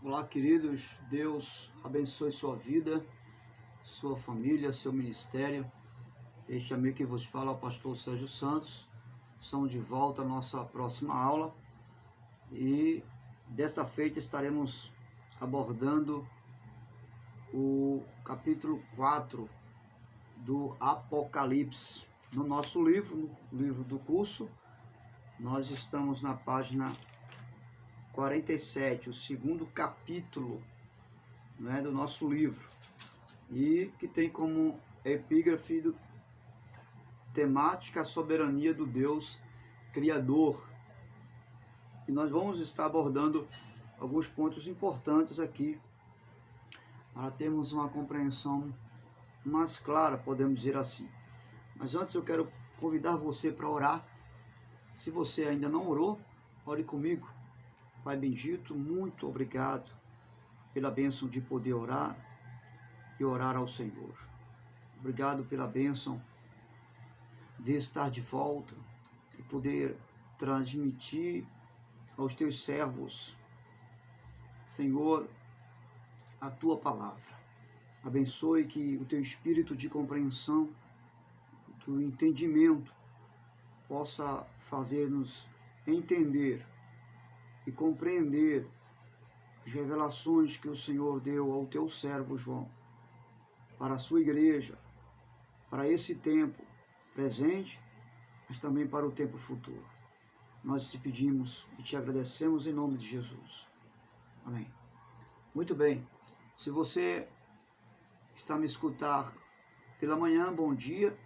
Olá, queridos. Deus abençoe sua vida, sua família, seu ministério. Este amigo que vos fala é o pastor Sérgio Santos. Estamos de volta à nossa próxima aula e desta feita estaremos abordando o capítulo 4 do Apocalipse. No nosso livro, no livro do curso, nós estamos na página 47, o segundo capítulo, né, do nosso livro, e que tem como epígrafe temática a soberania do Deus Criador. E nós vamos estar abordando alguns pontos importantes aqui para termos uma compreensão mais clara, podemos dizer assim. Mas antes eu quero convidar você para orar. Se você ainda não orou, ore comigo. Pai bendito, muito obrigado pela bênção de poder orar e orar ao Senhor. Obrigado pela bênção de estar de volta e poder transmitir aos teus servos, Senhor, a tua palavra. Abençoe que o teu espírito de compreensão, do entendimento, possa fazer-nos entender e compreender as revelações que o Senhor deu ao teu servo João, para a sua igreja, para esse tempo presente, mas também para o tempo futuro. Nós te pedimos e te agradecemos em nome de Jesus. Amém. Muito bem. Se você está me escutar pela manhã, bom dia.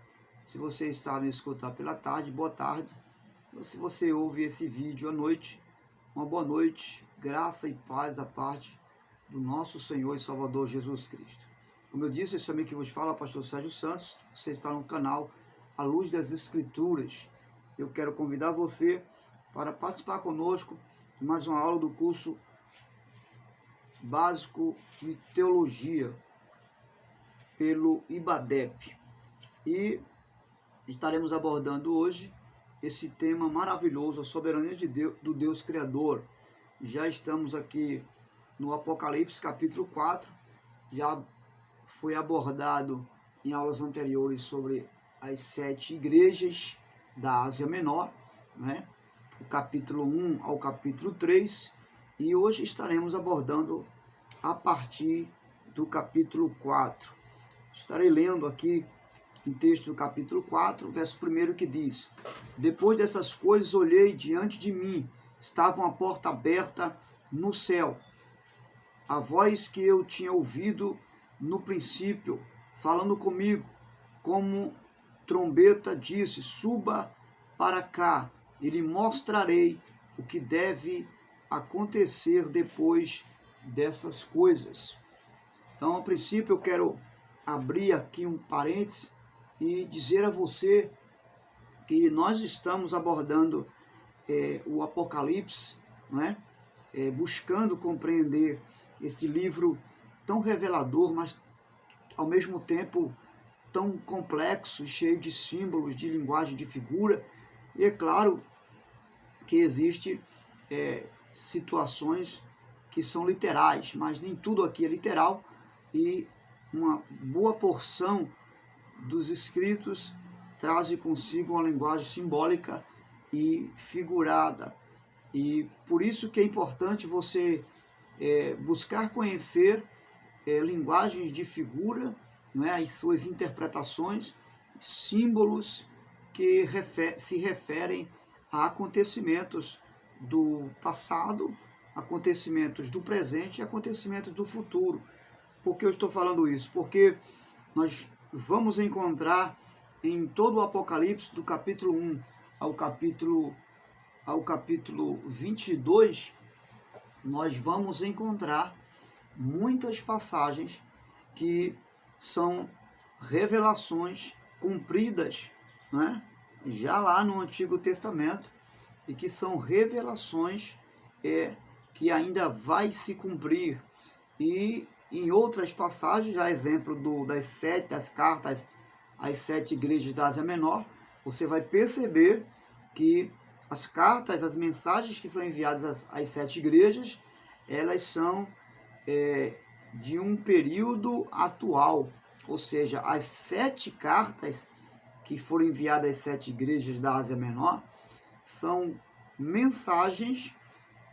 Se você está me escutar pela tarde, boa tarde. Ou se você ouve esse vídeo à noite, uma boa noite, graça e paz da parte do nosso Senhor e Salvador Jesus Cristo. Como eu disse, esse amigo que vos fala, pastor Sérgio Santos, você está no canal A Luz das Escrituras. Eu quero convidar você para participar conosco de mais uma aula do curso básico de teologia pelo IBADEP. E estaremos abordando hoje esse tema maravilhoso, a soberania de Deus, do Deus Criador. Já estamos aqui no Apocalipse capítulo 4, já foi abordado em aulas anteriores sobre as 7 igrejas da Ásia Menor, né? O capítulo 1 ao capítulo 3, e hoje estaremos abordando a partir do capítulo 4. Estarei lendo aqui um texto do capítulo 4, verso 1, que diz: Depois dessas coisas olhei, diante de mim estava uma porta aberta no céu. A voz que eu tinha ouvido no princípio, falando comigo, como trombeta, disse: Suba para cá, e lhe mostrarei o que deve acontecer depois dessas coisas. Então, a princípio, eu quero abrir aqui um parênteses e dizer a você que nós estamos abordando o Apocalipse, não é? Buscando compreender esse livro tão revelador, mas ao mesmo tempo tão complexo e cheio de símbolos, de linguagem, de figura. E é claro que existe situações que são literais, mas nem tudo aqui é literal, e uma boa porção dos escritos traz consigo uma linguagem simbólica e figurada. E por isso que é importante você buscar conhecer linguagens de figura, não é? As suas interpretações, símbolos que se referem a acontecimentos do passado, acontecimentos do presente e acontecimentos do futuro. Por que eu estou falando isso? Porque nós vamos encontrar em todo o Apocalipse, do capítulo 1 ao capítulo 22, nós vamos encontrar muitas passagens que são revelações cumpridas, né? Já lá no Antigo Testamento, e que são revelações que ainda vai se cumprir. E em outras passagens, a exemplo das cartas às 7 igrejas da Ásia Menor, você vai perceber que as cartas, as mensagens que são enviadas às 7 igrejas, elas são de um período atual, ou seja, as 7 cartas que foram enviadas às 7 igrejas da Ásia Menor são mensagens,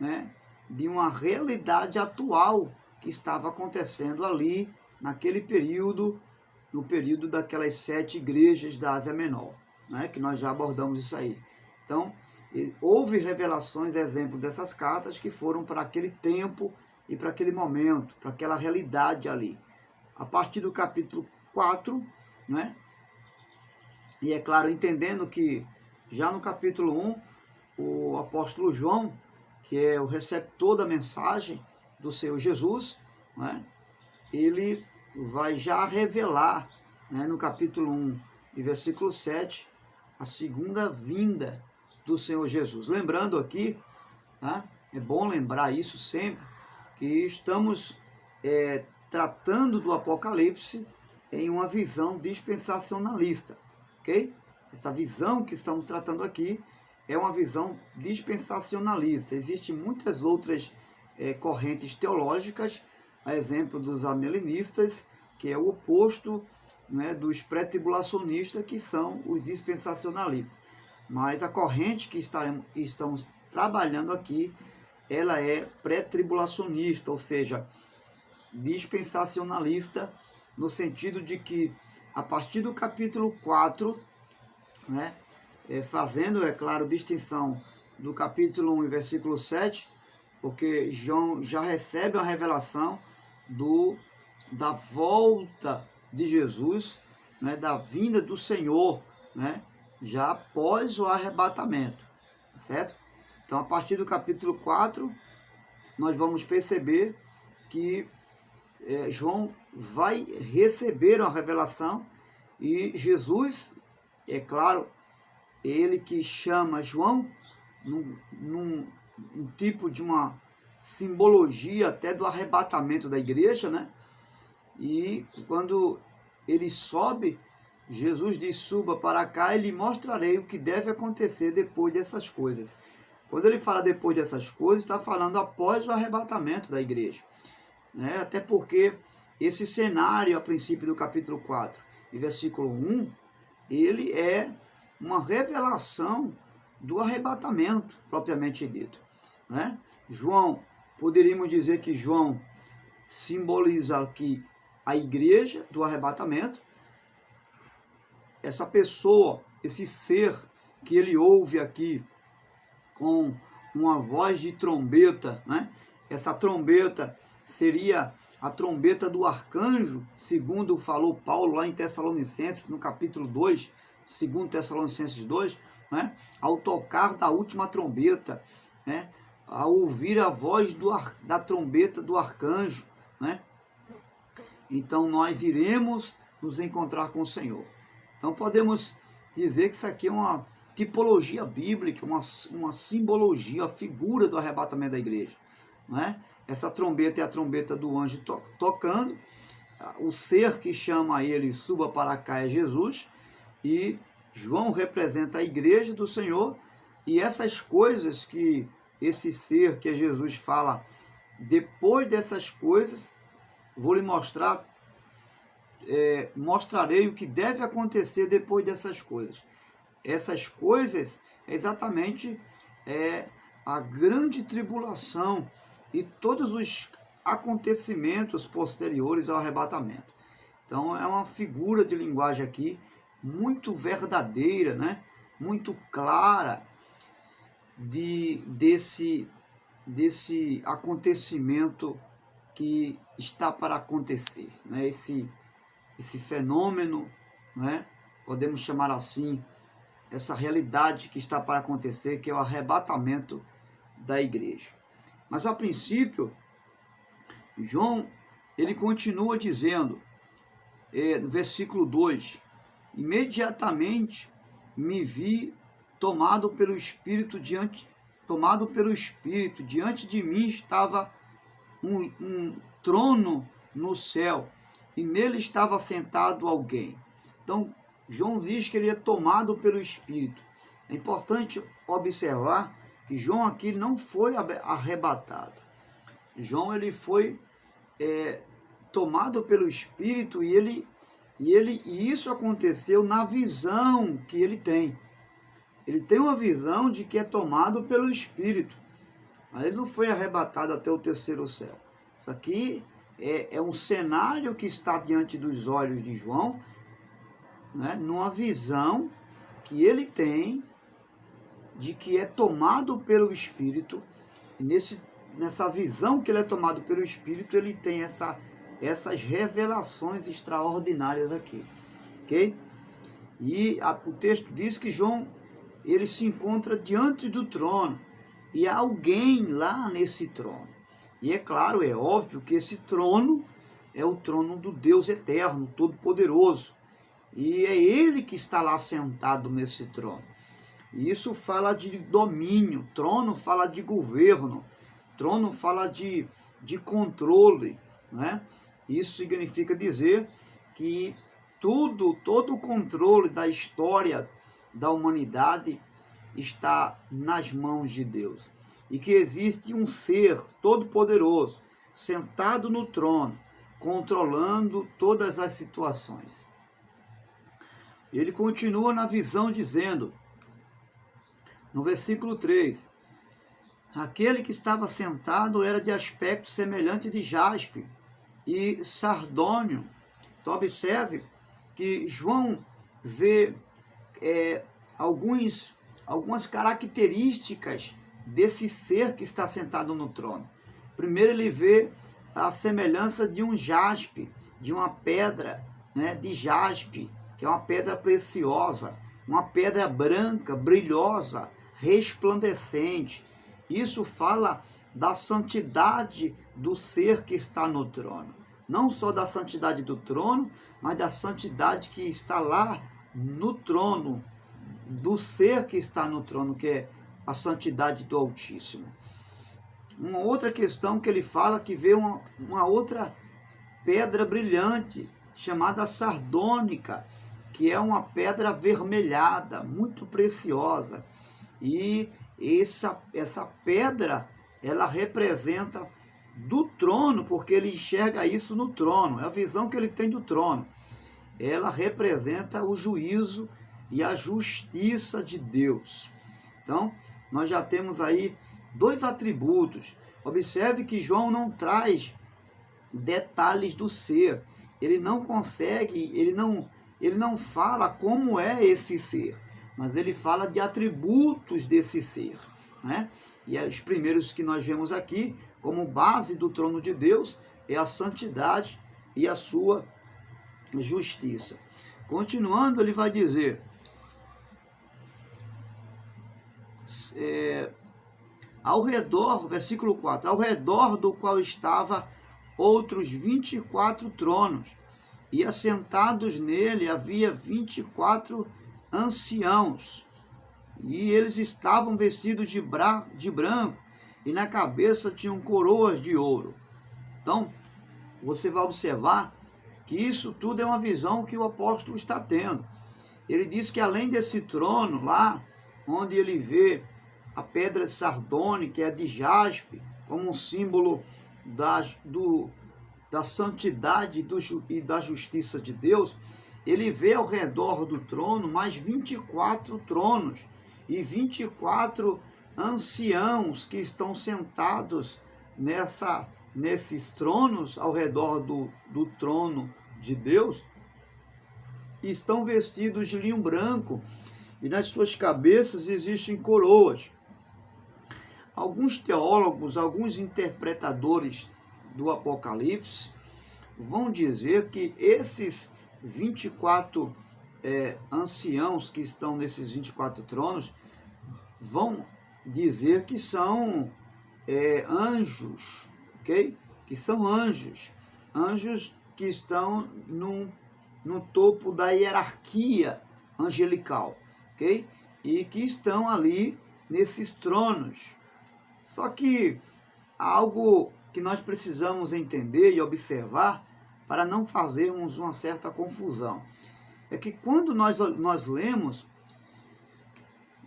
né, de uma realidade atual que estava acontecendo ali naquele período, no período daquelas 7 igrejas da Ásia Menor, né, que nós já abordamos isso aí. Então, houve revelações, exemplo dessas cartas que foram para aquele tempo e para aquele momento, para aquela realidade ali. A partir do capítulo 4, né? E é claro, entendendo que já no capítulo 1, o apóstolo João, que é o receptor da mensagem do Senhor Jesus, né? Ele vai já revelar, né, no capítulo 1 e versículo 7, a segunda vinda do Senhor Jesus. Lembrando aqui, tá? É bom lembrar isso sempre, que estamos tratando do Apocalipse em uma visão dispensacionalista, ok? Essa visão que estamos tratando aqui é uma visão dispensacionalista. Existem muitas outras correntes teológicas, a exemplo dos amilenistas, que é o oposto, né, dos pré-tribulacionistas, que são os dispensacionalistas. Mas a corrente que estamos trabalhando aqui, ela é pré-tribulacionista, ou seja, dispensacionalista, no sentido de que, a partir do capítulo 4, né, fazendo, é claro, distinção do capítulo 1 e versículo 7, porque João já recebe a revelação da volta de Jesus, né, da vinda do Senhor, né, já após o arrebatamento, certo? Então, a partir do capítulo 4, nós vamos perceber que João vai receber uma revelação e Jesus, é claro, ele que chama João num tipo de uma simbologia até do arrebatamento da igreja, né? E quando ele sobe, Jesus diz: suba para cá e lhe mostrarei o que deve acontecer depois dessas coisas. Quando ele fala depois dessas coisas, está falando após o arrebatamento da igreja, né? Até porque esse cenário, a princípio do capítulo 4 e versículo 1, ele é uma revelação do arrebatamento, propriamente dito, né? João, poderíamos dizer que João simboliza aqui a igreja do arrebatamento, essa pessoa, esse ser que ele ouve aqui com uma voz de trombeta, né? Essa trombeta seria a trombeta do arcanjo, segundo falou Paulo lá em Tessalonicenses, no capítulo 2, segundo Tessalonicenses 2, né? Ao tocar da última trombeta, né? Ao ouvir a voz da trombeta do arcanjo, né? Então nós iremos nos encontrar com o Senhor. Então podemos dizer que isso aqui é uma tipologia bíblica, uma simbologia, a figura do arrebatamento da igreja, né? Essa trombeta é a trombeta do anjo tocando, o ser que chama ele suba para cá é Jesus, e João representa a igreja do Senhor, e essas coisas que esse ser que é Jesus fala, depois dessas coisas, vou lhe mostrar, mostrarei o que deve acontecer depois dessas coisas. Essas coisas é exatamente a grande tribulação e todos os acontecimentos posteriores ao arrebatamento. Então é uma figura de linguagem aqui muito verdadeira, né? Muito clara desse acontecimento que está para acontecer, né? Esse fenômeno, né? Podemos chamar assim, essa realidade que está para acontecer, que é o arrebatamento da igreja. Mas a princípio, João, ele continua dizendo, no versículo 2, imediatamente me vi tomado pelo Espírito, diante de mim estava um trono no céu, e nele estava sentado alguém. Então, João diz que ele é tomado pelo Espírito. É importante observar que João aqui não foi arrebatado. João ele foi tomado pelo Espírito, e isso aconteceu na visão que ele tem. Ele tem uma visão de que é tomado pelo Espírito. Mas ele não foi arrebatado até o terceiro céu. Isso aqui é um cenário que está diante dos olhos de João, né, numa visão que ele tem de que é tomado pelo Espírito. E nessa visão que ele é tomado pelo Espírito, ele tem essas revelações extraordinárias aqui. Ok? E o texto diz que João, ele se encontra diante do trono. E há alguém lá nesse trono. E é claro, é óbvio que esse trono é o trono do Deus eterno, todo-poderoso. E é ele que está lá sentado nesse trono. E isso fala de domínio, trono fala de governo, trono fala de controle, né? Isso significa dizer que todo o controle da história da humanidade está nas mãos de Deus. E que existe um ser todo-poderoso, sentado no trono, controlando todas as situações. Ele continua na visão dizendo, no versículo 3, aquele que estava sentado era de aspecto semelhante de jaspe e sardônio. Então observe que João vê algumas características desse ser que está sentado no trono. Primeiro ele vê a semelhança de um jaspe, de uma pedra, né, de jaspe, que é uma pedra preciosa, uma pedra branca, brilhosa, resplandecente. Isso fala da santidade do ser que está no trono. Não só da santidade do trono, mas da santidade que está lá no trono, do ser que está no trono, que é a santidade do Altíssimo. Uma outra questão que ele fala, que vê uma outra pedra brilhante, chamada sardônica, que é uma pedra avermelhada, muito preciosa. E essa pedra, ela representa do trono, porque ele enxerga isso no trono, é a visão que ele tem do trono. Ela representa o juízo e a justiça de Deus. Então, nós já temos aí dois atributos. Observe que João não traz detalhes do ser. Ele não consegue, ele não fala como é esse ser, mas ele fala de atributos desse ser, né? E os primeiros que nós vemos aqui, como base do trono de Deus, é a santidade e a sua justiça. Continuando, ele vai dizer, ao redor, versículo 4, ao redor do qual estava outros 24 tronos, e assentados nele havia 24 anciãos, e eles estavam vestidos de branco, e na cabeça tinham coroas de ouro. Então, você vai observar que isso tudo é uma visão que o apóstolo está tendo. Ele diz que além desse trono lá, onde ele vê a pedra sardônica, que é de jaspe, como um símbolo da santidade e da justiça de Deus, ele vê ao redor do trono mais 24 tronos e 24 anciãos que estão sentados nesses tronos ao redor do trono de Deus, e estão vestidos de linho branco, e nas suas cabeças existem coroas. Alguns teólogos, alguns interpretadores do Apocalipse vão dizer que esses 24 anciãos que estão nesses 24 tronos vão dizer que são anjos, ok? Que são anjos que estão no topo da hierarquia angelical, ok? E que estão ali nesses tronos. Só que algo que nós precisamos entender e observar para não fazermos uma certa confusão é que quando nós lemos,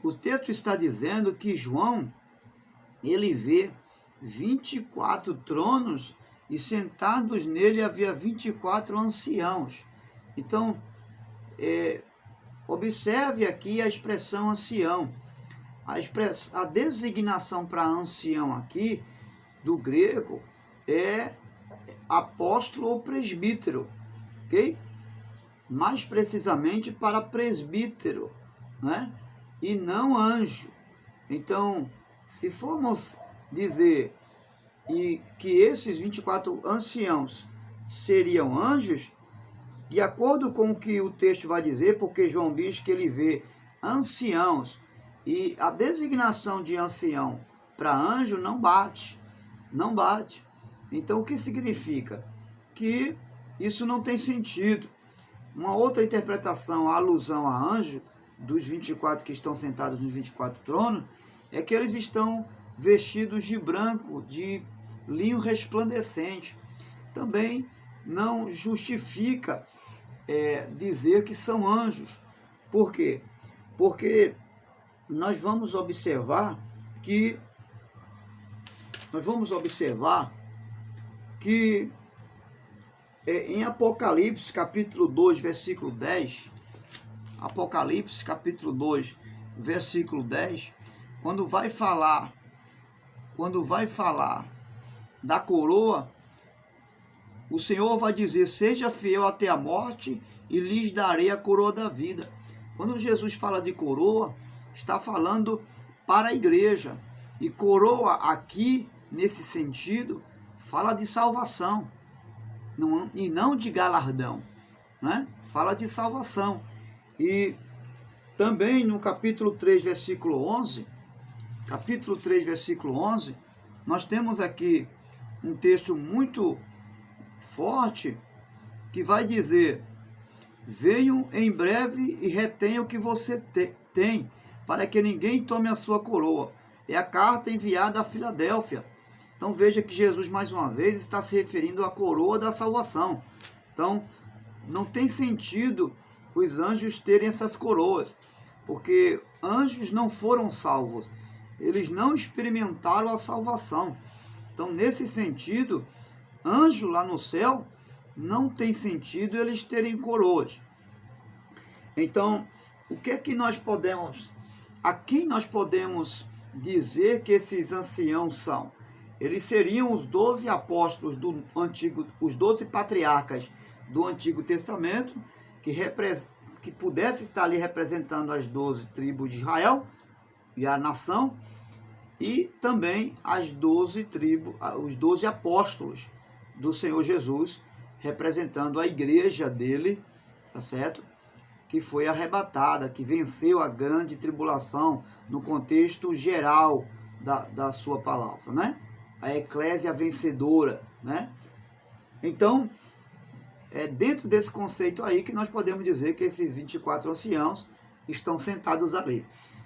o texto está dizendo que João, ele vê 24 tronos e sentados nele havia 24 anciãos. Então, observe aqui a expressão ancião. A designação para ancião aqui, do grego, é apóstolo ou presbítero, ok? Mais precisamente para presbítero, né? E não anjo. Então, se formos dizer que esses 24 anciãos seriam anjos, de acordo com o que o texto vai dizer, porque João diz que ele vê anciãos, e a designação de ancião para anjo não bate. Então, o que significa? Que isso não tem sentido. Uma outra interpretação, a alusão a anjo, dos 24 que estão sentados nos 24 tronos, é que eles estão vestidos de branco, de linho resplandecente. Também não justifica dizer que são anjos. Por quê? Porque nós vamos observar que em Apocalipse capítulo 2, versículo 10, Apocalipse capítulo 2, versículo 10, quando vai falar da coroa, o Senhor vai dizer: seja fiel até a morte e lhes darei a coroa da vida. Quando Jesus fala de coroa, está falando para a igreja. E coroa aqui, nesse sentido, fala de salvação, e não de galardão, né? Fala de salvação. E também no capítulo 3, versículo 11, nós temos aqui um texto muito forte que vai dizer: venham em breve e retenham o que você tem, para que ninguém tome a sua coroa. É a carta enviada a Filadélfia. Então veja que Jesus, mais uma vez, está se referindo à coroa da salvação. Então, não tem sentido os anjos terem essas coroas, porque anjos não foram salvos, eles não experimentaram a salvação. Então, nesse sentido, anjo lá no céu, não tem sentido eles terem coroas. Então, o que é que nós podemos, a quem nós podemos dizer que esses anciãos são? Eles seriam os 12 apóstolos do antigo, os 12 patriarcas do Antigo Testamento, que pudesse estar ali representando as 12 tribos de Israel e a nação, e também as 12 tribos, os 12 apóstolos do Senhor Jesus, representando a igreja dele, tá certo? Que foi arrebatada, que venceu a grande tribulação no contexto geral da sua palavra, né? A eclésia vencedora, né? Então, é dentro desse conceito aí que nós podemos dizer que esses 24 anciãos estão sentados ali.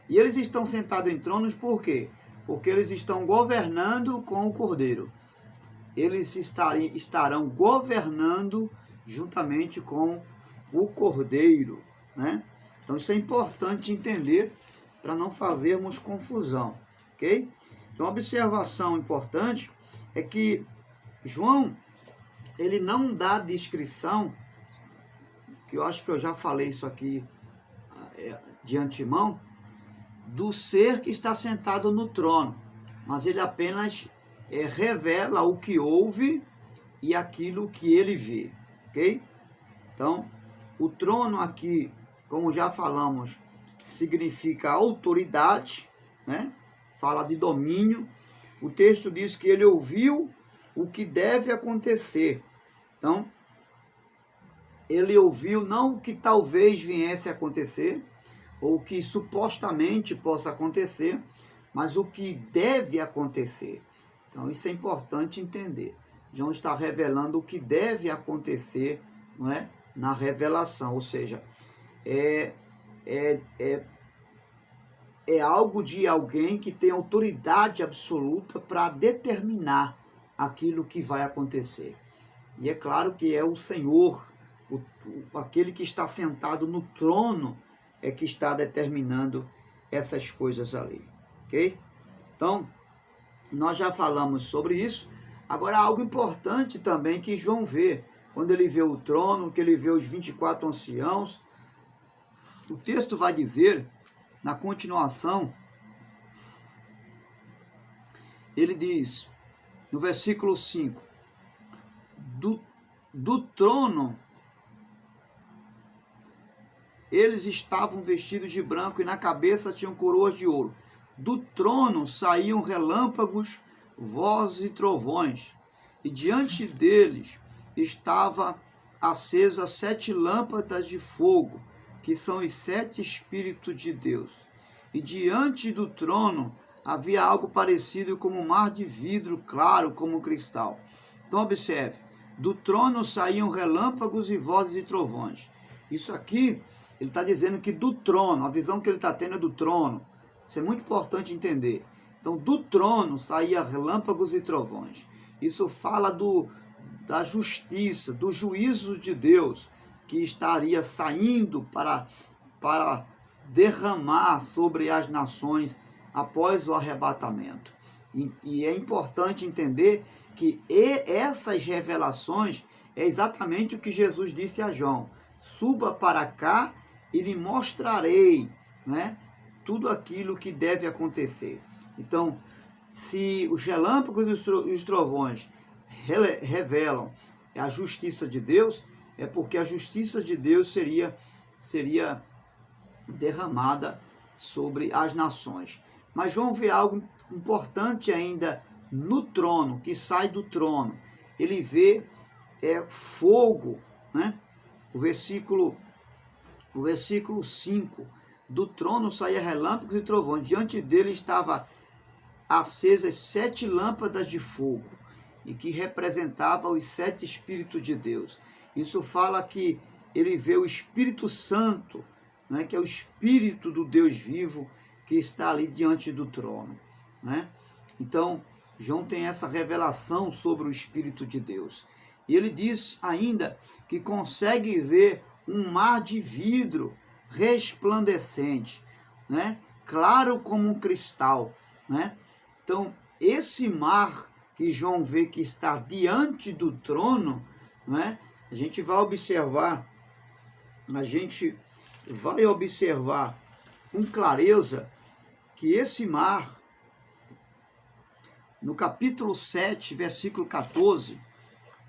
E eles estão sentados em tronos por quê? Porque eles estão governando com o Cordeiro. Eles estarão governando juntamente com o Cordeiro, né? Então isso é importante entender para não fazermos confusão, ok? Então, a observação importante é que João, ele não dá descrição, que eu acho que eu já falei isso aqui de antemão, do ser que está sentado no trono, mas ele apenas revela o que houve e aquilo que ele vê, ok? Então, o trono aqui, como já falamos, significa autoridade, né? Fala de domínio. O texto diz que ele ouviu o que deve acontecer. Então, ele ouviu não o que talvez viesse a acontecer, ou o que supostamente possa acontecer, mas o que deve acontecer. Então, isso é importante entender. João está revelando o que deve acontecer, não é? Na revelação, ou seja, é algo de alguém que tem autoridade absoluta para determinar aquilo que vai acontecer. E é claro que é o Senhor, aquele que está sentado no trono, é que está determinando essas coisas ali, ok? Então, nós já falamos sobre isso. Agora, algo importante também que João vê, quando ele vê o trono, que ele vê os 24 anciãos, o texto vai dizer, na continuação, ele diz, no versículo 5, do trono, eles estavam vestidos de branco e na cabeça tinham coroas de ouro. Do trono saíam relâmpagos, vozes e trovões, e diante deles estava acesa 7 lâmpadas de fogo, que são os 7 Espíritos de Deus. E diante do trono havia algo parecido como um mar de vidro claro como cristal. Então observe, do trono saíam relâmpagos e vozes e trovões. Isso aqui, ele está dizendo que do trono, a visão que ele está tendo é do trono. Isso é muito importante entender. Então, do trono saía relâmpagos e trovões. Isso fala da justiça, do juízo de Deus, que estaria saindo para derramar sobre as nações após o arrebatamento. E é importante entender que essas revelações é exatamente o que Jesus disse a João. Suba para cá e lhe mostrarei, né, tudo aquilo que deve acontecer. Então, se os relâmpagos e os trovões revelam a justiça de Deus, é porque a justiça de Deus seria derramada sobre as nações. Mas João vê algo importante ainda no trono, que sai do trono. Ele vê fogo, né? O versículo 5, do trono saía relâmpagos e trovões, diante dele estava acesas 7 lâmpadas de fogo, e que representava os 7 Espíritos de Deus. Isso fala que ele vê o Espírito Santo, né, que é o Espírito do Deus vivo, que está ali diante do trono, né? Então, João tem essa revelação sobre o Espírito de Deus. E ele diz ainda que consegue ver um mar de vidro resplandecente, né? Claro como um cristal, né? Então, esse mar que João vê que está diante do trono, né? A gente vai observar com clareza que esse mar, no capítulo 7, versículo 14,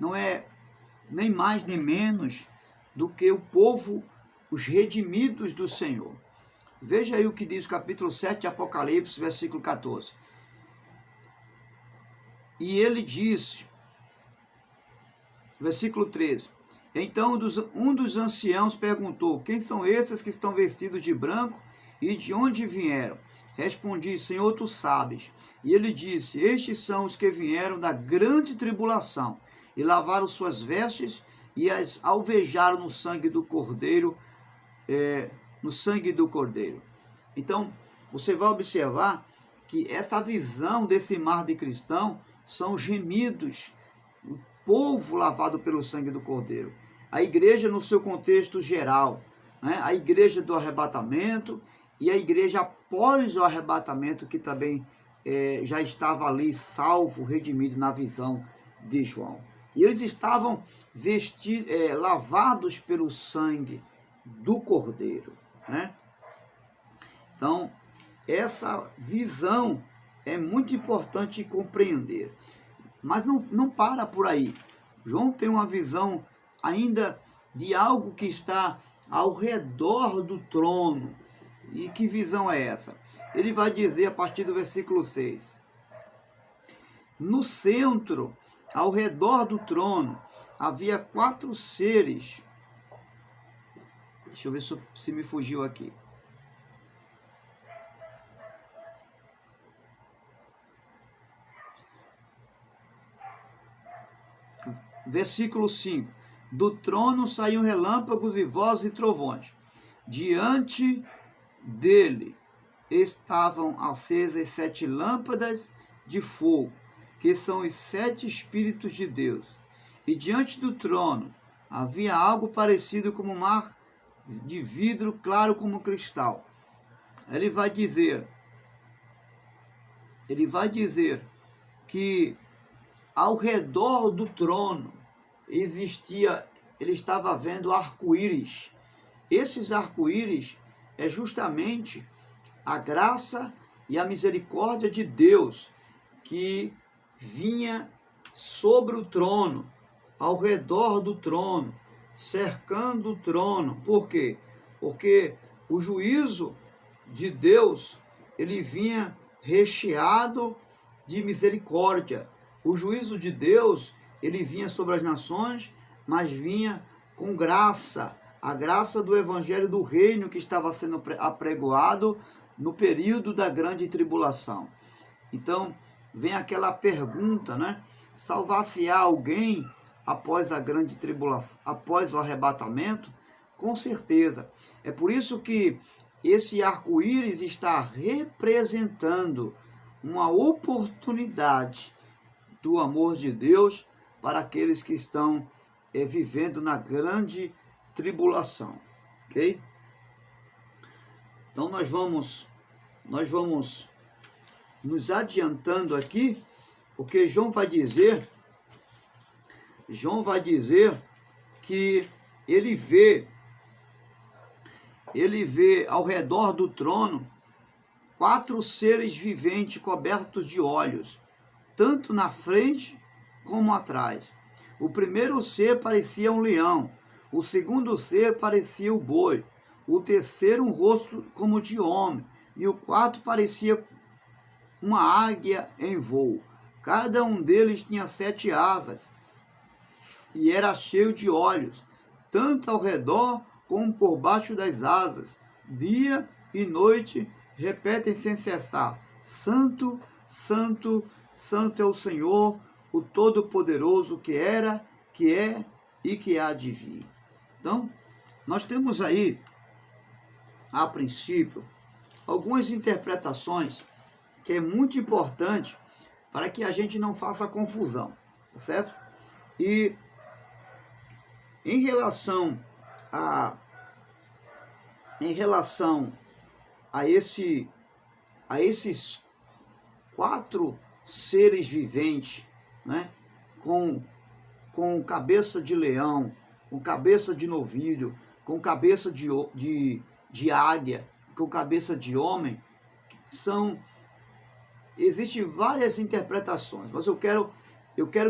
não é nem mais nem menos do que o povo, os redimidos do Senhor. Veja aí o que diz o capítulo 7 de Apocalipse, versículo 14. E ele disse, versículo 13, então um dos anciãos perguntou, quem são esses que estão vestidos de branco e de onde vieram? Respondi, Senhor, tu sabes. E ele disse, estes são os que vieram da grande tribulação e lavaram suas vestes e as alvejaram no sangue do Cordeiro, Então, você vai observar que essa visão desse mar de cristão são gemidos, o povo lavado pelo sangue do Cordeiro. A igreja no seu contexto geral, né? A igreja do arrebatamento e a igreja após o arrebatamento, que também já estava ali salvo, redimido na visão de João. E eles estavam lavados pelo sangue do Cordeiro, né? Então, essa visão é muito importante compreender. Mas não para por aí. João tem uma visão ainda de algo que está ao redor do trono. E que visão é essa? Ele vai dizer a partir do versículo 6. No centro, ao redor do trono, havia 4 seres. Deixa eu ver se me fugiu aqui. Versículo 5. Do trono saíam relâmpagos e vozes e trovões. Diante dele estavam acesas 7 lâmpadas de fogo, que são os 7 Espíritos de Deus. E diante do trono havia algo parecido como um mar de vidro claro como cristal. Ele vai dizer que ao redor do trono ele estava vendo arco-íris. Esses arco-íris é justamente a graça e a misericórdia de Deus que vinha sobre o trono, ao redor do trono, cercando o trono. Por quê? Porque o juízo de Deus, ele vinha recheado de misericórdia. O juízo de Deus, ele vinha sobre as nações, mas vinha com graça, a graça do evangelho do reino que estava sendo apregoado no período da grande tribulação. Então, vem aquela pergunta, né? Salvar-se-á alguém após a grande tribulação, após o arrebatamento? Com certeza. É por isso que esse arco-íris está representando uma oportunidade do amor de Deus para aqueles que estão vivendo na grande tribulação, ok? Então nós vamos nos adiantando aqui, porque João vai dizer que ele vê ao redor do trono 4 seres viventes cobertos de olhos, tanto na frente como atrás. O primeiro ser parecia um leão, o segundo ser parecia o boi, o terceiro um rosto como de homem, e o quarto parecia uma águia em voo. Cada um deles tinha 7 asas e era cheio de olhos, tanto ao redor como por baixo das asas. Dia e noite repetem sem cessar: Santo, Santo, Santo é o Senhor, o Todo-Poderoso, que era, que é e que há de vir. Então, nós temos aí, a princípio, algumas interpretações que é muito importante para que a gente não faça confusão, tá certo? E em relação a esses 4 seres viventes, né, com cabeça de leão, com cabeça de novilho, com cabeça de águia, com cabeça de homem, existem várias interpretações, mas eu quero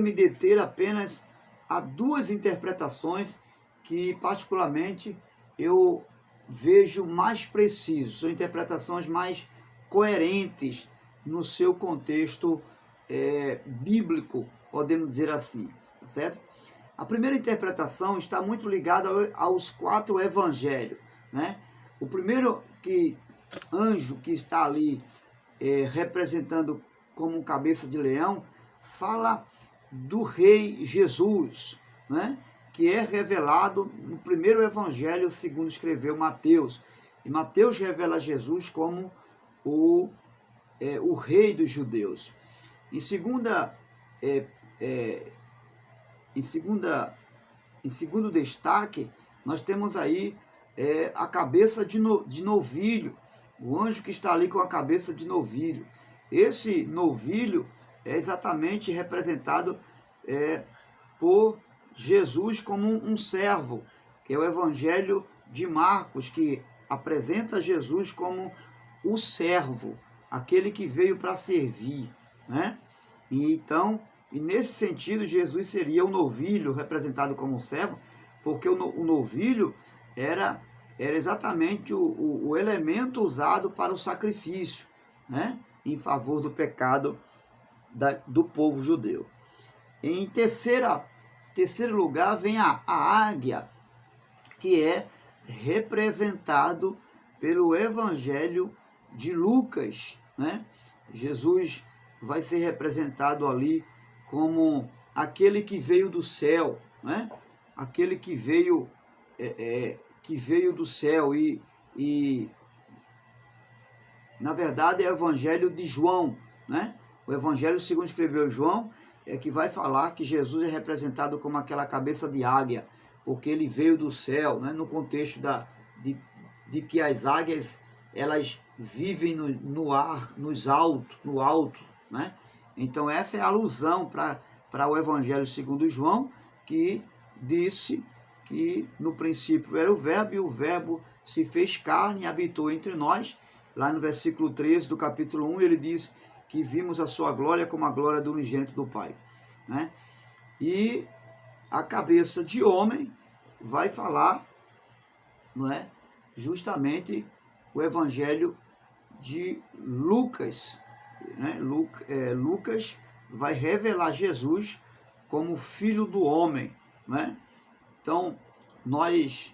me deter apenas a 2 interpretações que particularmente eu vejo mais precisas, são interpretações mais coerentes no seu contexto bíblico, podemos dizer assim, tá certo? A primeira interpretação está muito ligada aos 4 evangelhos, né? O primeiro anjo que está ali representando como cabeça de leão, fala do rei Jesus, né? Que é revelado no primeiro evangelho segundo escreveu Mateus. E Mateus revela Jesus como o rei dos judeus. Em segundo destaque, nós temos aí a cabeça de novilho, o anjo que está ali com a cabeça de novilho. Esse novilho é exatamente representado por Jesus como um servo, que é o Evangelho de Marcos, que apresenta Jesus como o servo, aquele que veio para servir, né? E nesse sentido, Jesus seria o novilho representado como servo, porque o novilho era exatamente o elemento usado para o sacrifício, né? Em favor do pecado do povo judeu. Em terceiro lugar vem a águia, que é representado pelo Evangelho de Lucas, né? Jesus vai ser representado ali como aquele que veio do céu, né? Aquele que veio do céu e na verdade é o Evangelho de João, né? O Evangelho segundo escreveu João que vai falar que Jesus é representado como aquela cabeça de águia, porque ele veio do céu, né? No contexto de que as águias elas vivem no ar, no alto, né? Então essa é a alusão para para o Evangelho segundo João, que disse que no princípio era o Verbo, e o Verbo se fez carne e habitou entre nós. Lá no versículo 13 do capítulo 1, ele diz que vimos a sua glória como a glória do unigênito do Pai, né? E a cabeça de homem vai falar, não é, justamente o Evangelho de Lucas, né? Lucas vai revelar Jesus como filho do homem, né? Então, nós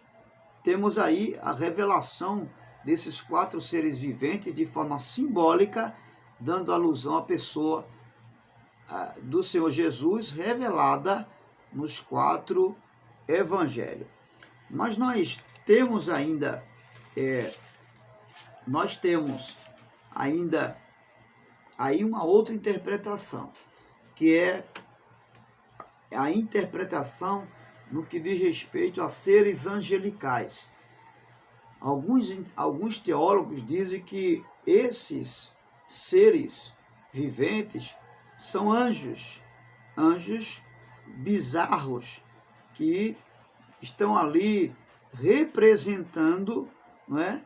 temos aí a revelação desses 4 seres viventes de forma simbólica, dando alusão à pessoa do Senhor Jesus, revelada nos 4 evangelhos. Mas nós temos ainda aí uma outra interpretação, que é a interpretação no que diz respeito a seres angelicais. Alguns teólogos dizem que esses seres viventes são anjos bizarros, que estão ali representando, não é?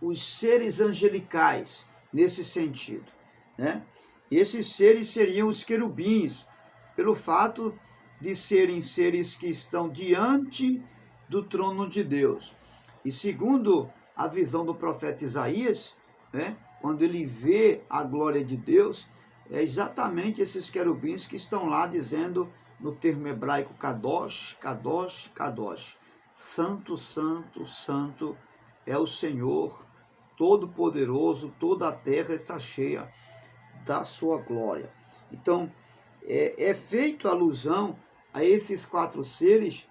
Os seres angelicais, nesse sentido, né? Esses seres seriam os querubins, pelo fato de serem seres que estão diante do trono de Deus. E segundo a visão do profeta Isaías, né, quando ele vê a glória de Deus, é exatamente esses querubins que estão lá dizendo, no termo hebraico, Kadosh, Kadosh, Kadosh. Santo, santo, santo é o Senhor Todo-Poderoso, toda a terra está cheia da sua glória. Então, é feito alusão a esses 4 seres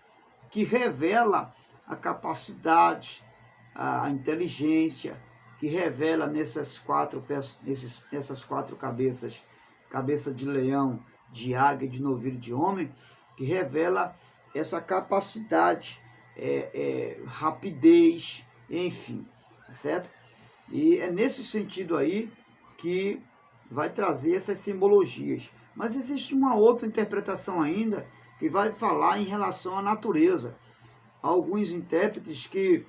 que revela a capacidade, a inteligência, que revela nessas 4 cabeças, cabeça de leão, de águia, de novilho, de homem, que revela essa capacidade, rapidez, enfim, tá certo? E é nesse sentido aí que vai trazer essas simbologias. Mas existe uma outra interpretação ainda, que vai falar em relação à natureza. Há alguns intérpretes que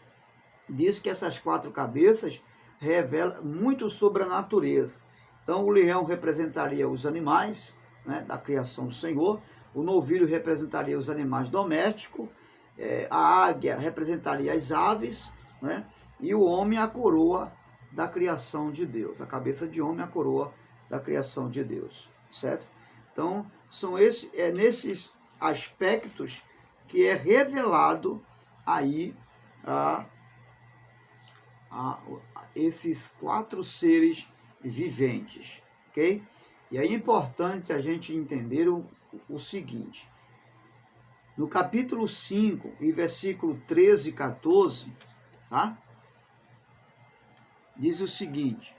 diz que essas 4 cabeças revelam muito sobre a natureza. Então, o leão representaria os animais, né, da criação do Senhor, o novilho representaria os animais domésticos, a águia representaria as aves, né, e o homem a coroa da criação de Deus. A cabeça de homem a coroa da criação de Deus, certo? Então, são nesses aspectos que é revelado aí esses 4 seres viventes, ok? E aí é importante a gente entender o seguinte: no capítulo 5, e versículo 13 e 14, tá? Diz o seguinte: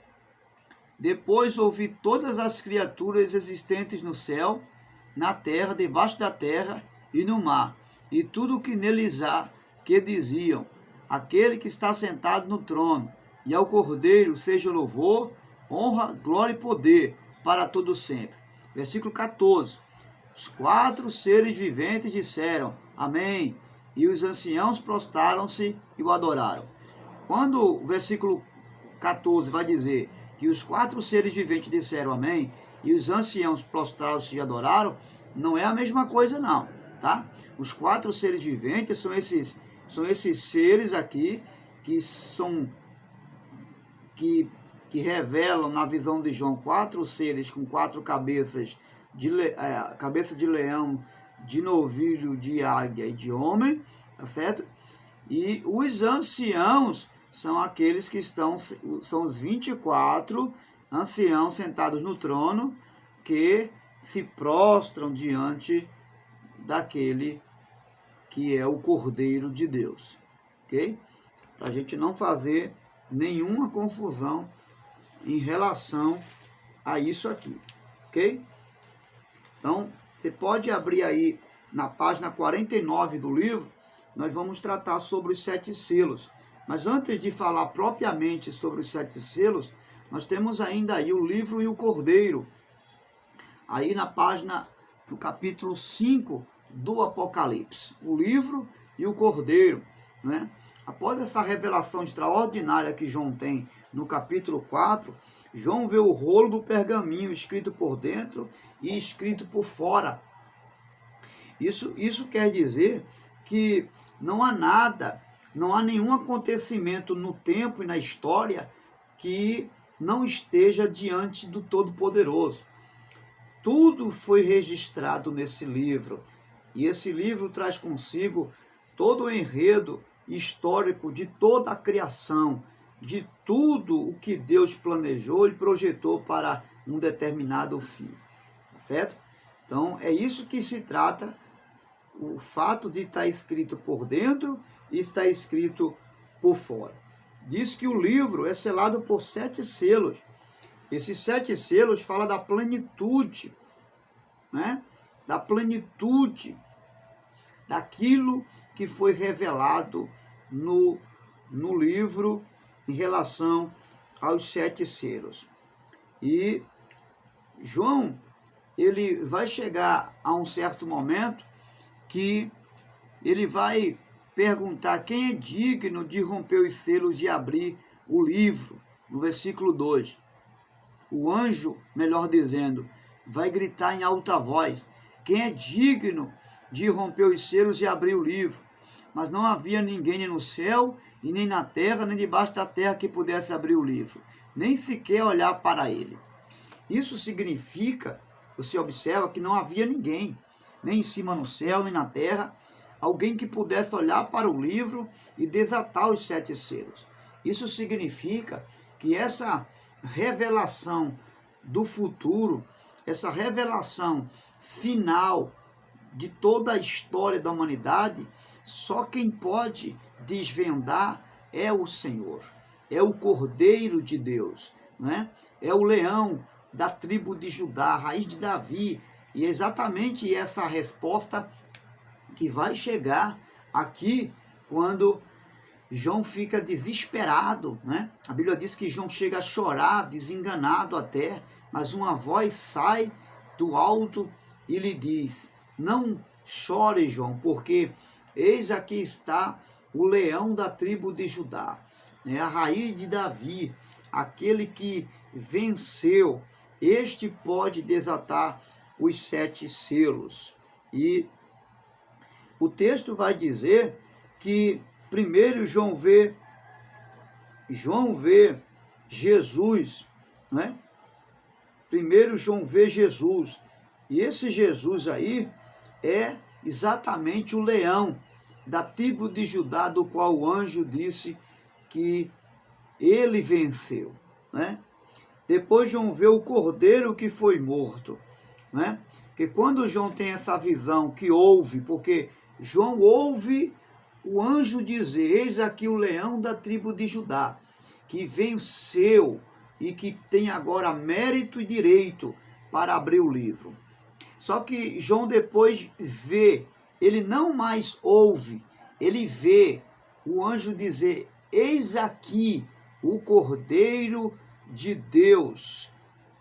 depois ouvi todas as criaturas existentes no céu, na terra, debaixo da terra e no mar, e tudo o que neles há, que diziam: aquele que está sentado no trono, e ao Cordeiro seja louvor, honra, glória e poder, para todo sempre. Versículo 14. Os 4 seres viventes disseram: amém, e os anciãos prostraram-se e o adoraram. Quando o versículo 14 vai dizer que os 4 seres viventes disseram amém, e os anciãos prostraram-se e adoraram, não é a mesma coisa não, tá? Os 4 seres viventes são esses seres aqui que revelam na visão de João 4 seres com 4 cabeças, cabeça de leão, de novilho, de águia e de homem, tá certo? E os anciãos são aqueles que são os 24 anciãos sentados no trono, que se prostram diante daquele que é o Cordeiro de Deus, ok? Para a gente não fazer nenhuma confusão em relação a isso aqui, ok? Então, você pode abrir aí na página 49 do livro, nós vamos tratar sobre os 7 selos. Mas antes de falar propriamente sobre os 7 selos, nós temos ainda aí o livro e o cordeiro. Aí no capítulo 5 do Apocalipse, o livro e o cordeiro, né? Após essa revelação extraordinária que João tem no capítulo 4, João vê o rolo do pergaminho escrito por dentro e escrito por fora. Isso quer dizer que não há nada, não há nenhum acontecimento no tempo e na história que não esteja diante do Todo-Poderoso. Tudo foi registrado nesse livro, e esse livro traz consigo todo o enredo histórico de toda a criação, de tudo o que Deus planejou e projetou para um determinado fim, tá certo? Então é isso que se trata, o fato de estar escrito por dentro e estar escrito por fora. Diz que o livro é selado por 7 selos. Esses 7 selos falam da plenitude, né? Da plenitude daquilo que foi revelado no livro em relação aos 7 selos. E João, ele vai chegar a um certo momento que ele vai perguntar quem é digno de romper os selos e abrir o livro, no versículo 2. O anjo, melhor dizendo, vai gritar em alta voz, quem é digno de romper os selos e abrir o livro? Mas não havia ninguém nem no céu, e nem na terra, nem debaixo da terra que pudesse abrir o livro, nem sequer olhar para ele. Isso significa, você observa, que não havia ninguém, nem em cima no céu, nem na terra, alguém que pudesse olhar para o livro e desatar os 7 selos. Isso significa que essa revelação do futuro, essa revelação final de toda a história da humanidade, só quem pode desvendar é o Senhor, é o Cordeiro de Deus, né? É o leão da tribo de Judá, a raiz de Davi, e é exatamente essa resposta que vai chegar aqui quando João fica desesperado, né? A Bíblia diz que João chega a chorar, desenganado até, mas uma voz sai do alto e lhe diz, não chore, João, porque eis aqui está o leão da tribo de Judá, né? A raiz de Davi, aquele que venceu, este pode desatar os 7 selos. E o texto vai dizer que primeiro João vê Jesus, né? Primeiro João vê Jesus, e esse Jesus aí é exatamente o leão da tribo de Judá, do qual o anjo disse que ele venceu, né? Depois João vê o cordeiro que foi morto, né? Porque quando João tem essa visão que ouve, porque João ouve o anjo dizer, eis aqui o leão da tribo de Judá, que venceu e que tem agora mérito e direito para abrir o livro. Só que João depois vê, ele não mais ouve, ele vê o anjo dizer, eis aqui o Cordeiro de Deus,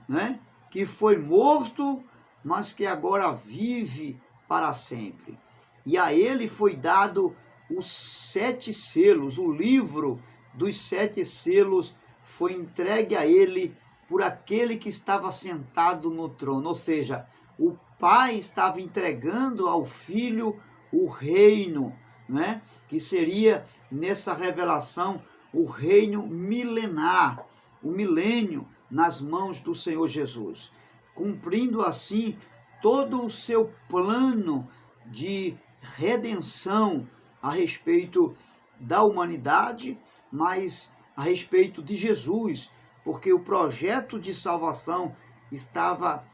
né? Que foi morto, mas que agora vive para sempre. E a ele foi dado os 7 selos, o livro dos 7 selos foi entregue a ele por aquele que estava sentado no trono, ou seja, o Pai estava entregando ao Filho o reino, né? Que seria nessa revelação o reino milenar, o milênio nas mãos do Senhor Jesus, cumprindo assim todo o seu plano de redenção a respeito da humanidade, mas a respeito de Jesus, porque o projeto de salvação estava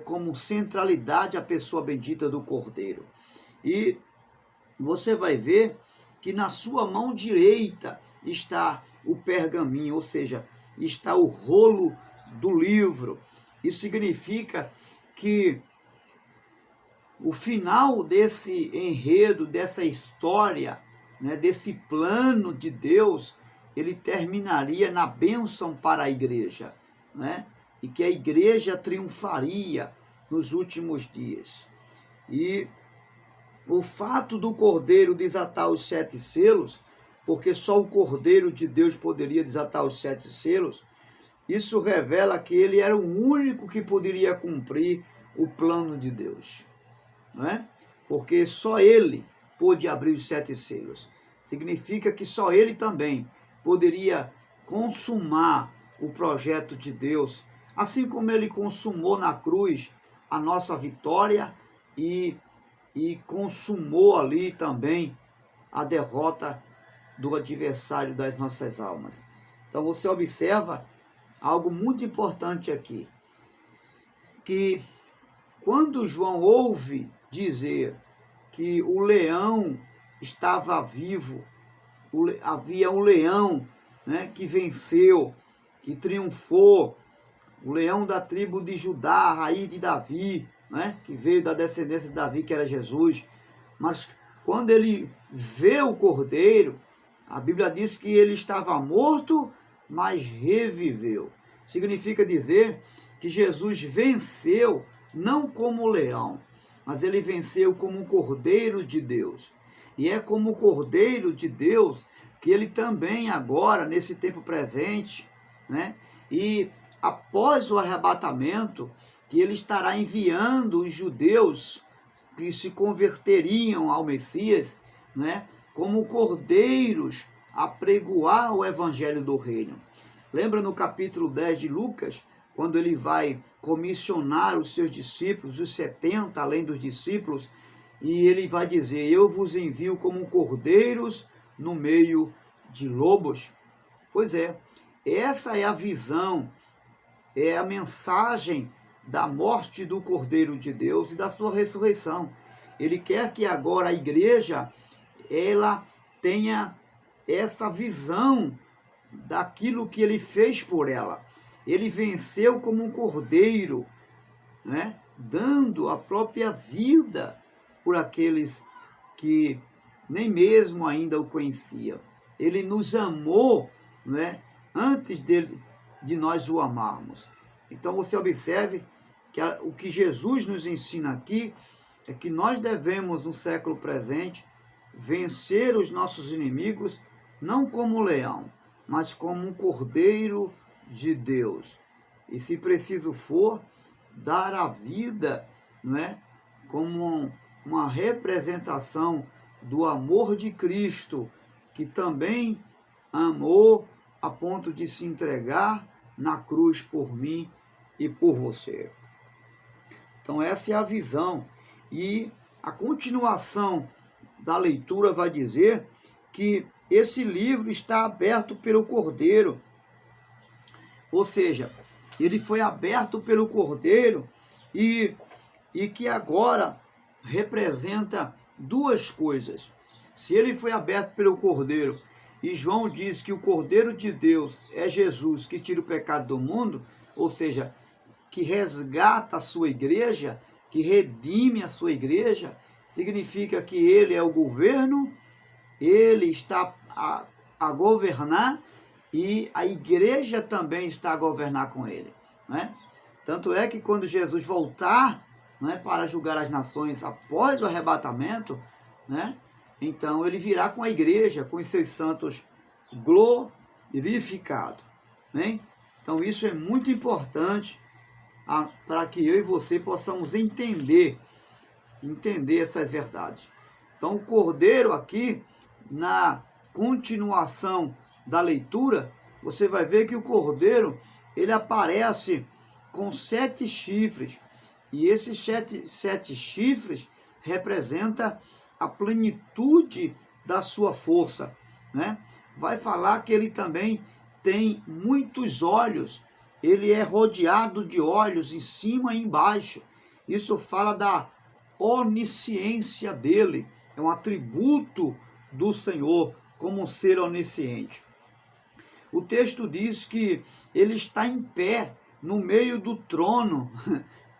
como centralidade a pessoa bendita do Cordeiro. E você vai ver que na sua mão direita está o pergaminho, ou seja, está o rolo do livro. Isso significa que o final desse enredo, dessa história né, desse plano de Deus, ele terminaria na bênção para a igreja, né? E que a igreja triunfaria nos últimos dias. E o fato do Cordeiro desatar os 7 selos, porque só o Cordeiro de Deus poderia desatar os 7 selos, isso revela que ele era o único que poderia cumprir o plano de Deus, não é? Porque só ele pôde abrir os 7 selos. Significa que só ele também poderia consumar o projeto de Deus, assim como ele consumou na cruz a nossa vitória e consumou ali também a derrota do adversário das nossas almas. Então você observa algo muito importante aqui, que quando João ouve dizer que o leão estava vivo, havia um leão, né, que venceu, que triunfou, o leão da tribo de Judá, a raiz de Davi, né, que veio da descendência de Davi, que era Jesus. Mas quando ele vê o cordeiro, a Bíblia diz que ele estava morto, mas reviveu. Significa dizer que Jesus venceu não como leão, mas ele venceu como um cordeiro de Deus. E é como o cordeiro de Deus que ele também agora, nesse tempo presente, né, e após o arrebatamento, que ele estará enviando os judeus que se converteriam ao Messias, né, como cordeiros a pregoar o evangelho do reino. Lembra no capítulo 10 de Lucas, quando ele vai comissionar os seus discípulos, os 70 além dos discípulos, e ele vai dizer: eu vos envio como cordeiros no meio de lobos. Pois é, essa é a visão, é a mensagem da morte do Cordeiro de Deus e da sua ressurreição. Ele quer que agora a igreja, ela tenha essa visão daquilo que ele fez por ela. Ele venceu como um cordeiro, né, dando a própria vida por aqueles que nem mesmo ainda o conheciam. Ele nos amou, né, antes de nós o amarmos. Então você observe que o que Jesus nos ensina aqui é que nós devemos, no século presente, vencer os nossos inimigos não como leão, mas como um cordeiro de Deus. E se preciso for, dar a vida, não é, como uma representação do amor de Cristo, que também amou a ponto de se entregar na cruz por mim e por você. Então essa é a visão. E a continuação da leitura vai dizer que esse livro está aberto pelo Cordeiro. Ou seja, ele foi aberto pelo Cordeiro e que agora representa duas coisas. Se ele foi aberto pelo Cordeiro, e João diz que o Cordeiro de Deus é Jesus que tira o pecado do mundo, ou seja, que resgata a sua igreja, que redime a sua igreja, significa que ele é o governo, ele está a governar e a igreja também está a governar com ele, né? Tanto é que quando Jesus voltar, né, para julgar as nações após o arrebatamento, né, então ele virá com a igreja, com os seus santos glorificados, né? Então isso é muito importante para que eu e você possamos entender essas verdades. Então o Cordeiro aqui, na continuação da leitura, você vai ver que o Cordeiro, ele aparece com 7 chifres, e esses sete chifres representa a plenitude da sua força, né? Vai falar que ele também tem muitos olhos, ele é rodeado de olhos em cima e embaixo. Isso fala da onisciência dele, é um atributo do Senhor como um ser onisciente. O texto diz que ele está em pé no meio do trono.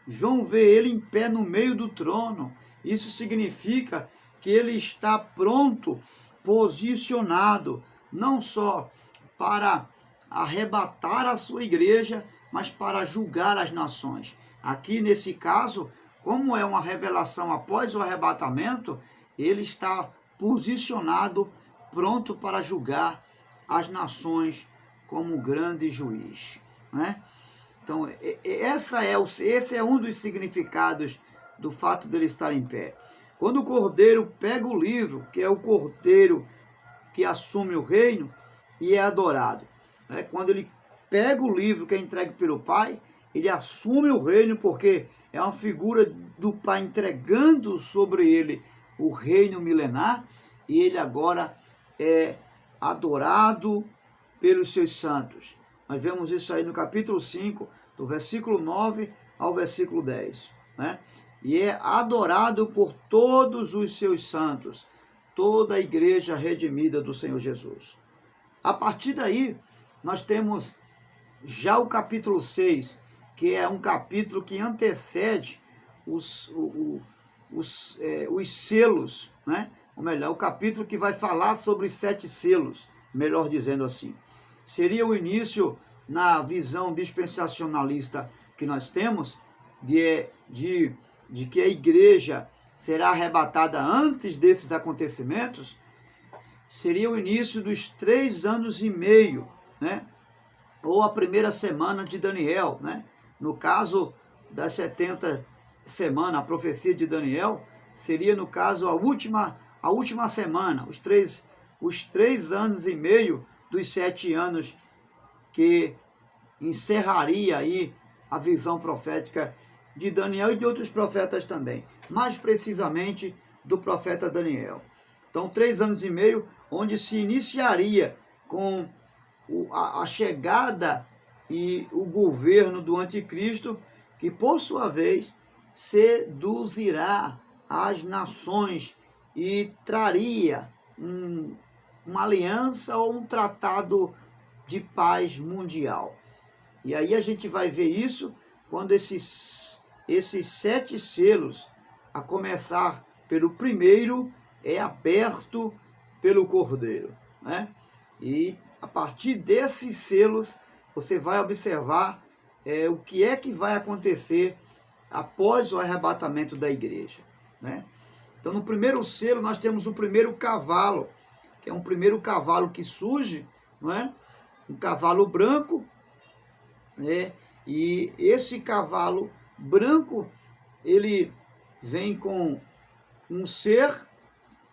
João vê ele em pé no meio do trono. Isso significa que ele está pronto posicionado, não só para arrebatar a sua igreja, mas para julgar as nações. Aqui nesse caso, como é uma revelação após o arrebatamento, ele está posicionado, pronto para julgar as nações como grande juiz, né? Então, esse é um dos significados do fato dele estar em pé. Quando o cordeiro pega o livro, que é o cordeiro que assume o reino e é adorado, né? Quando ele pega o livro que é entregue pelo Pai, ele assume o reino, porque é uma figura do Pai entregando sobre ele o reino milenar, e ele agora é adorado pelos seus santos. Nós vemos isso aí no capítulo 5, do versículo 9 ao versículo 10, né? E é adorado por todos os seus santos, toda a igreja redimida do Senhor Jesus. A partir daí, nós temos já o capítulo 6, que é um capítulo que antecede os selos, né? Ou melhor, o capítulo que vai falar sobre os 7 selos, melhor dizendo assim. Seria o início, na visão dispensacionalista que nós temos, de que a igreja será arrebatada antes desses acontecimentos, seria o início dos 3 anos e meio, né? Ou a primeira semana de Daniel, né? No caso das 70 semanas, a profecia de Daniel seria, no caso, a última semana, os três anos e meio dos 7 anos que encerraria aí a visão profética de Daniel e de outros profetas também, mais precisamente do profeta Daniel. Então, 3 anos e meio, onde se iniciaria com a chegada e o governo do anticristo, que por sua vez seduzirá as nações e traria uma aliança ou um tratado de paz mundial. E aí a gente vai ver isso quando esses 7 selos, a começar pelo primeiro, é aberto pelo Cordeiro, né? E a partir desses selos, você vai observar o que é que vai acontecer após o arrebatamento da igreja, né? Então, no primeiro selo, nós temos o primeiro cavalo, que é um primeiro cavalo que surge, não é? Um cavalo branco, né? E esse cavalo branco, ele vem com um ser,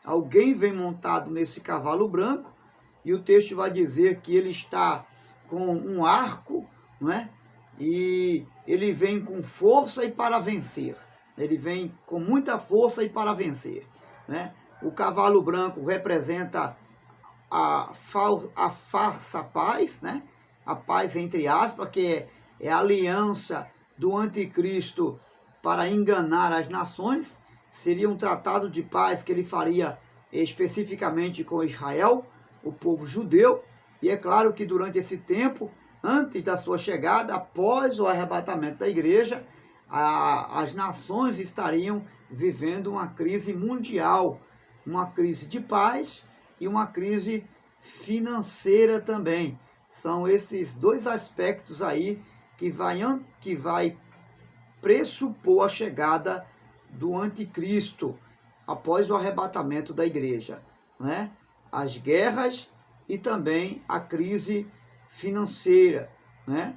alguém vem montado nesse cavalo branco, e o texto vai dizer que ele está com um arco, não é? E ele vem com força e para vencer. Ele vem com muita força e para vencer, né? O cavalo branco representa a farsa paz, né? A paz entre aspas, que é a aliança do anticristo para enganar as nações. Seria um tratado de paz que ele faria especificamente com Israel, o povo judeu. E é claro que durante esse tempo, antes da sua chegada, após o arrebatamento da igreja, as nações estariam vivendo uma crise mundial, uma crise de paz e uma crise financeira também. São esses 2 aspectos aí que vai pressupor a chegada do anticristo após o arrebatamento da igreja, né? As guerras e também a crise financeira, né?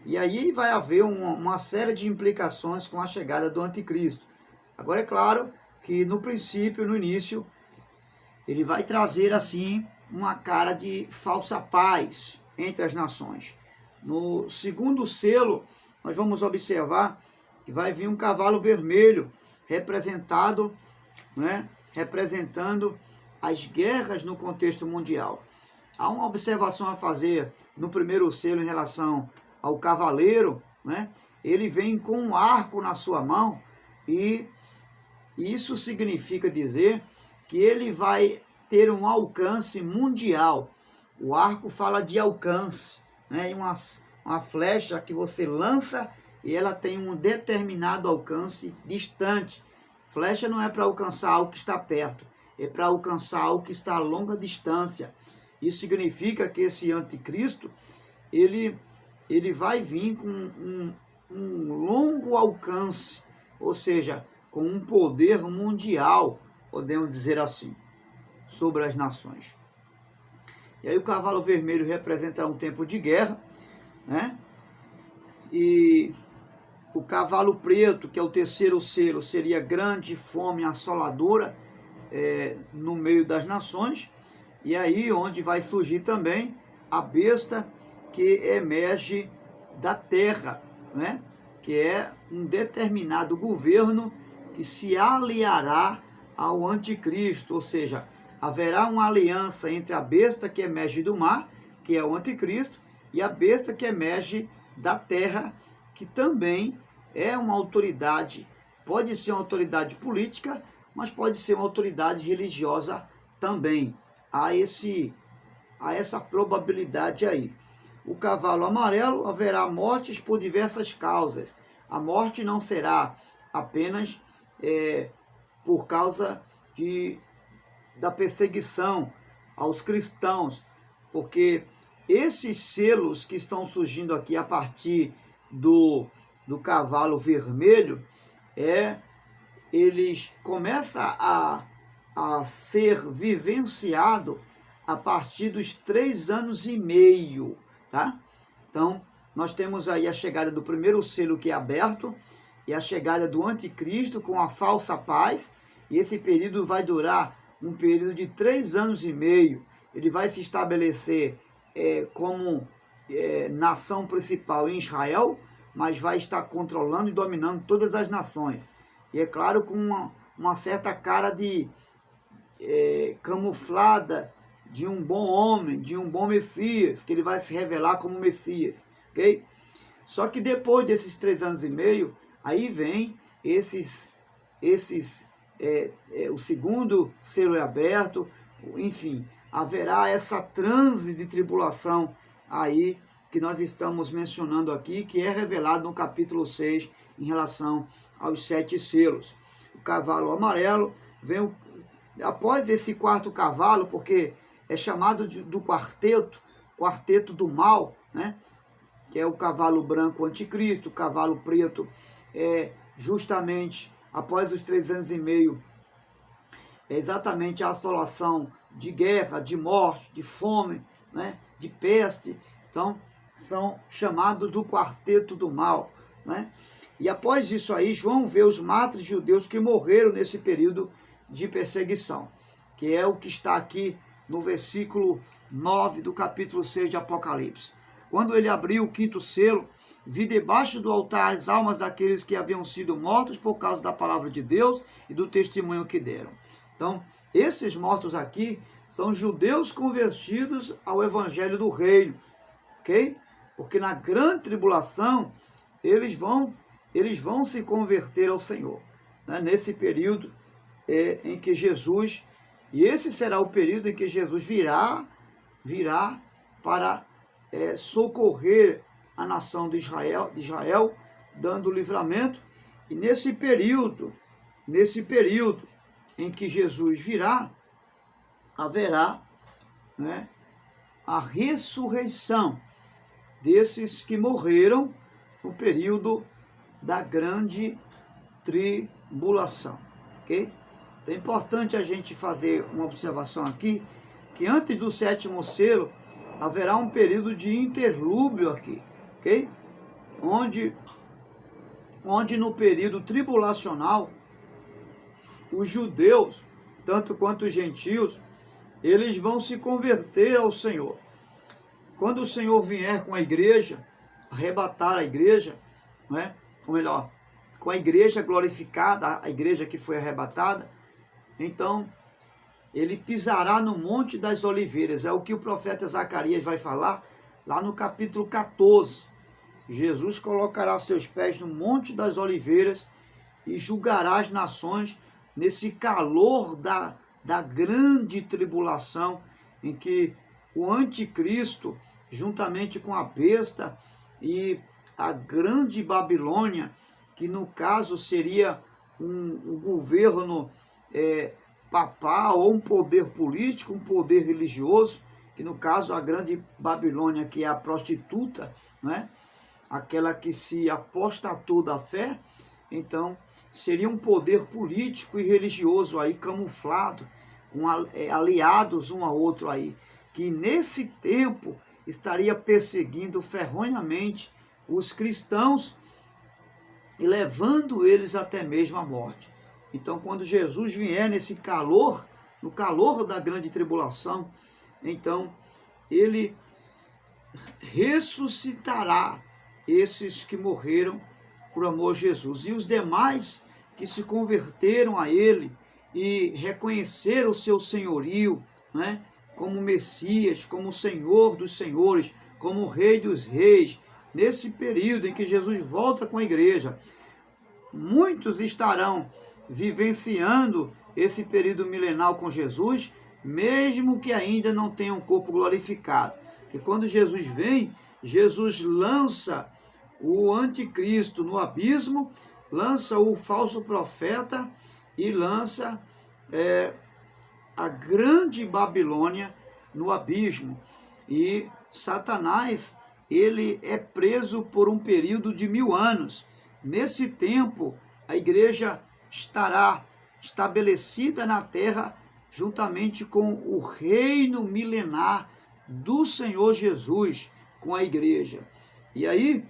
E aí vai haver uma série de implicações com a chegada do anticristo. Agora, é claro que no princípio, no início, ele vai trazer assim uma cara de falsa paz entre as nações. No segundo selo, nós vamos observar que vai vir um cavalo vermelho representando as guerras no contexto mundial. Há uma observação a fazer no primeiro selo em relação ao cavaleiro, né? Ele vem com um arco na sua mão, e isso significa dizer que ele vai ter um alcance mundial. O arco fala de alcance, né? E uma flecha que você lança e ela tem um determinado alcance distante. Flecha não é para alcançar algo que está perto, é para alcançar algo que está a longa distância. Isso significa que esse anticristo, ele vai vir com um longo alcance, ou seja, com um poder mundial, podemos dizer assim, sobre as nações. E aí o cavalo vermelho representa um tempo de guerra, né? E o cavalo preto, que é o terceiro selo, seria grande fome assoladora no meio das nações. E aí onde vai surgir também a besta que emerge da terra, né? Que é um determinado governo que se aliará ao anticristo, ou seja, haverá uma aliança entre a besta que emerge do mar, que é o anticristo, e a besta que emerge da terra, que também é uma autoridade, pode ser uma autoridade política, mas pode ser uma autoridade religiosa também. Há essa probabilidade aí. O cavalo amarelo, haverá mortes por diversas causas. A morte não será apenas por causa da perseguição aos cristãos, porque esses selos que estão surgindo aqui a partir do cavalo vermelho, eles começam a ser vivenciado a partir dos 3 anos e meio, tá? Então, nós temos aí a chegada do primeiro selo que é aberto, e a chegada do anticristo com a falsa paz, e esse período vai durar um período de 3 anos e meio. Ele vai se estabelecer como nação principal em Israel, mas vai estar controlando e dominando todas as nações. E é claro, com uma certa cara de camuflada de um bom homem, de um bom Messias, que ele vai se revelar como Messias, ok? Só que depois desses 3 anos e meio, aí vem o segundo selo é aberto, enfim, haverá essa transe de tribulação aí que nós estamos mencionando aqui, que é revelado no capítulo 6 em relação aos 7 selos. O cavalo amarelo vem após esse quarto cavalo, porque é chamado do quarteto do mal, né? Que é o cavalo branco anticristo, o cavalo preto justamente após os 3 anos e meio, é exatamente a assolação de guerra, de morte, de fome, né? De peste. Então, são chamados do quarteto do mal, né? E após isso aí, João vê os mártires judeus que morreram nesse período de perseguição, que é o que está aqui no versículo 9 do capítulo 6 de Apocalipse. Quando ele abriu o 5º selo, vi debaixo do altar as almas daqueles que haviam sido mortos por causa da palavra de Deus e do testemunho que deram. Então, esses mortos aqui são judeus convertidos ao evangelho do reino, ok? Porque na grande tribulação, eles vão se converter ao Senhor, né? Nesse período em que Jesus, e esse será o período em que Jesus virá para socorrer a nação de Israel, dando livramento. E nesse período em que Jesus virá, haverá, né, a ressurreição desses que morreram no período da grande tribulação, ok? Então é importante a gente fazer uma observação aqui, que antes do 7º selo, haverá um período de interlúbio aqui, ok? Onde no período tribulacional, os judeus, tanto quanto os gentios, eles vão se converter ao Senhor. Quando o Senhor vier com a igreja, arrebatar a igreja, né? Ou melhor, com a igreja glorificada, a igreja que foi arrebatada, então ele pisará no Monte das Oliveiras. É o que o profeta Zacarias vai falar lá no capítulo 14. Jesus colocará seus pés no Monte das Oliveiras e julgará as nações nesse calor da grande tribulação, em que o anticristo, juntamente com a besta e a grande Babilônia, que no caso seria um governo papal ou um poder político, um poder religioso, que no caso a grande Babilônia, que é a prostituta, né? Aquela que se apostatou da fé, então seria um poder político e religioso aí camuflado, com aliados um ao outro aí, que nesse tempo estaria perseguindo ferronhamente os cristãos e levando eles até mesmo à morte. Então, quando Jesus vier nesse calor, no calor da grande tribulação, então ele ressuscitará esses que morreram por amor a Jesus. E os demais que se converteram a ele e reconheceram o seu senhorio, né, como Messias, como Senhor dos senhores, como Rei dos reis, nesse período em que Jesus volta com a igreja, muitos estarão vivenciando esse período milenal com Jesus, mesmo que ainda não tenham um corpo glorificado. Porque quando Jesus vem, Jesus lança o anticristo no abismo, lança o falso profeta e lança a grande Babilônia no abismo. E Satanás, ele é preso por um período de 1000 anos. Nesse tempo, a igreja estará estabelecida na terra juntamente com o reino milenar do Senhor Jesus, com a igreja. E aí,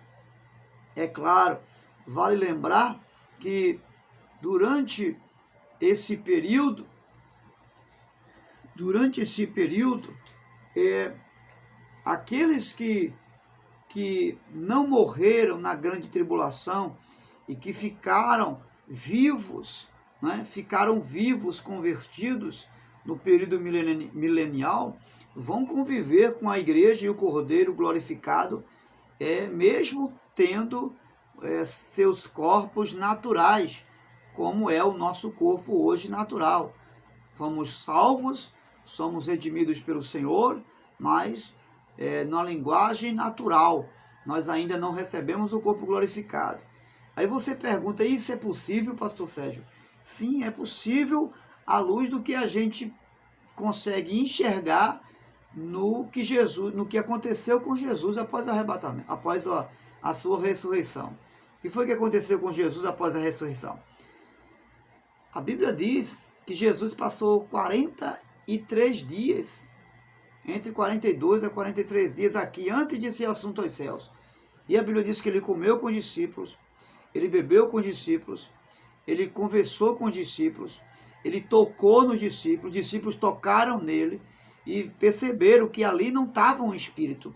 é claro, vale lembrar que durante esse período, aqueles que não morreram na grande tribulação e que ficaram vivos, né, ficaram vivos, convertidos no período milenial, vão conviver com a igreja e o Cordeiro glorificado, mesmo tendo seus corpos naturais, como é o nosso corpo hoje natural. Fomos salvos, somos redimidos pelo Senhor, mas na linguagem natural, nós ainda não recebemos o corpo glorificado. Aí você pergunta, isso é possível, pastor Sérgio? Sim, é possível à luz do que a gente consegue enxergar no que aconteceu com Jesus após o arrebatamento, após a sua ressurreição. O que foi que aconteceu com Jesus após a ressurreição? A Bíblia diz que Jesus passou 43 dias, entre 42 a 43 dias aqui, antes de ser assunto aos céus. E a Bíblia diz que ele comeu com os discípulos, ele bebeu com os discípulos, ele conversou com os discípulos, ele tocou nos discípulos, os discípulos tocaram nele e perceberam que ali não estava um espírito,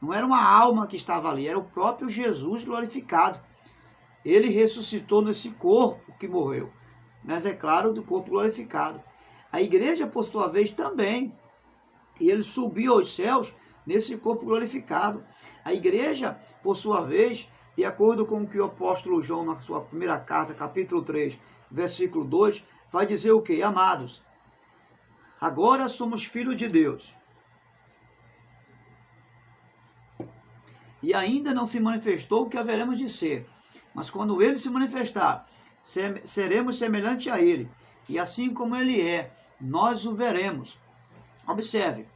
não era uma alma que estava ali, era o próprio Jesus glorificado. Ele ressuscitou nesse corpo que morreu, mas é claro, do corpo glorificado. A igreja, por sua vez, também, e ele subiu aos céus nesse corpo glorificado. A igreja, por sua vez, de acordo com o que o apóstolo João, na sua primeira carta, capítulo 3, versículo 2, vai dizer o quê? Amados, agora somos filhos de Deus. E ainda não se manifestou o que haveremos de ser. Mas quando ele se manifestar, seremos semelhantes a ele. E assim como ele é, nós o veremos. Observe.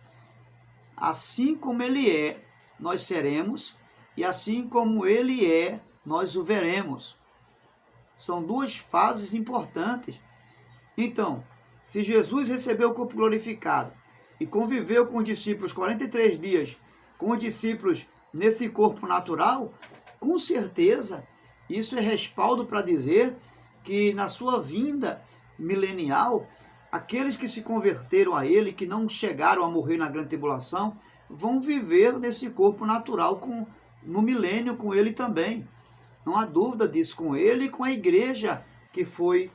Assim como ele é, nós seremos. E assim como ele é, nós o veremos. São duas fases importantes. Então, se Jesus recebeu o corpo glorificado e conviveu com os discípulos 43 dias, com os discípulos nesse corpo natural, com certeza isso é respaldo para dizer que na sua vinda milenial, aqueles que se converteram a ele, que não chegaram a morrer na grande tribulação, vão viver nesse corpo natural no milênio com ele também. Não há dúvida disso, com ele e com a igreja que foi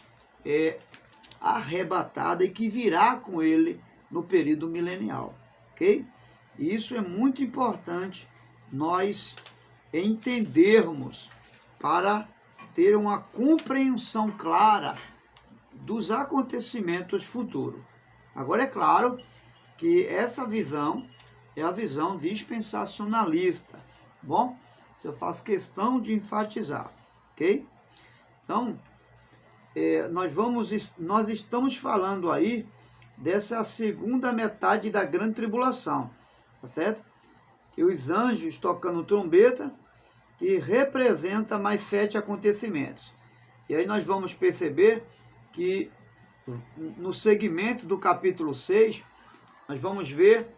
arrebatada e que virá com ele no período milenial, ok? E isso é muito importante nós entendermos para ter uma compreensão clara dos acontecimentos futuros. Agora é claro que essa visão é a visão dispensacionalista, tá bom? Isso eu faço questão de enfatizar, ok? Então, nós estamos falando aí dessa segunda metade da grande tribulação, tá certo? Que os anjos tocando trombeta, que representa mais 7 acontecimentos. E aí nós vamos perceber que no segmento do capítulo 6, nós vamos ver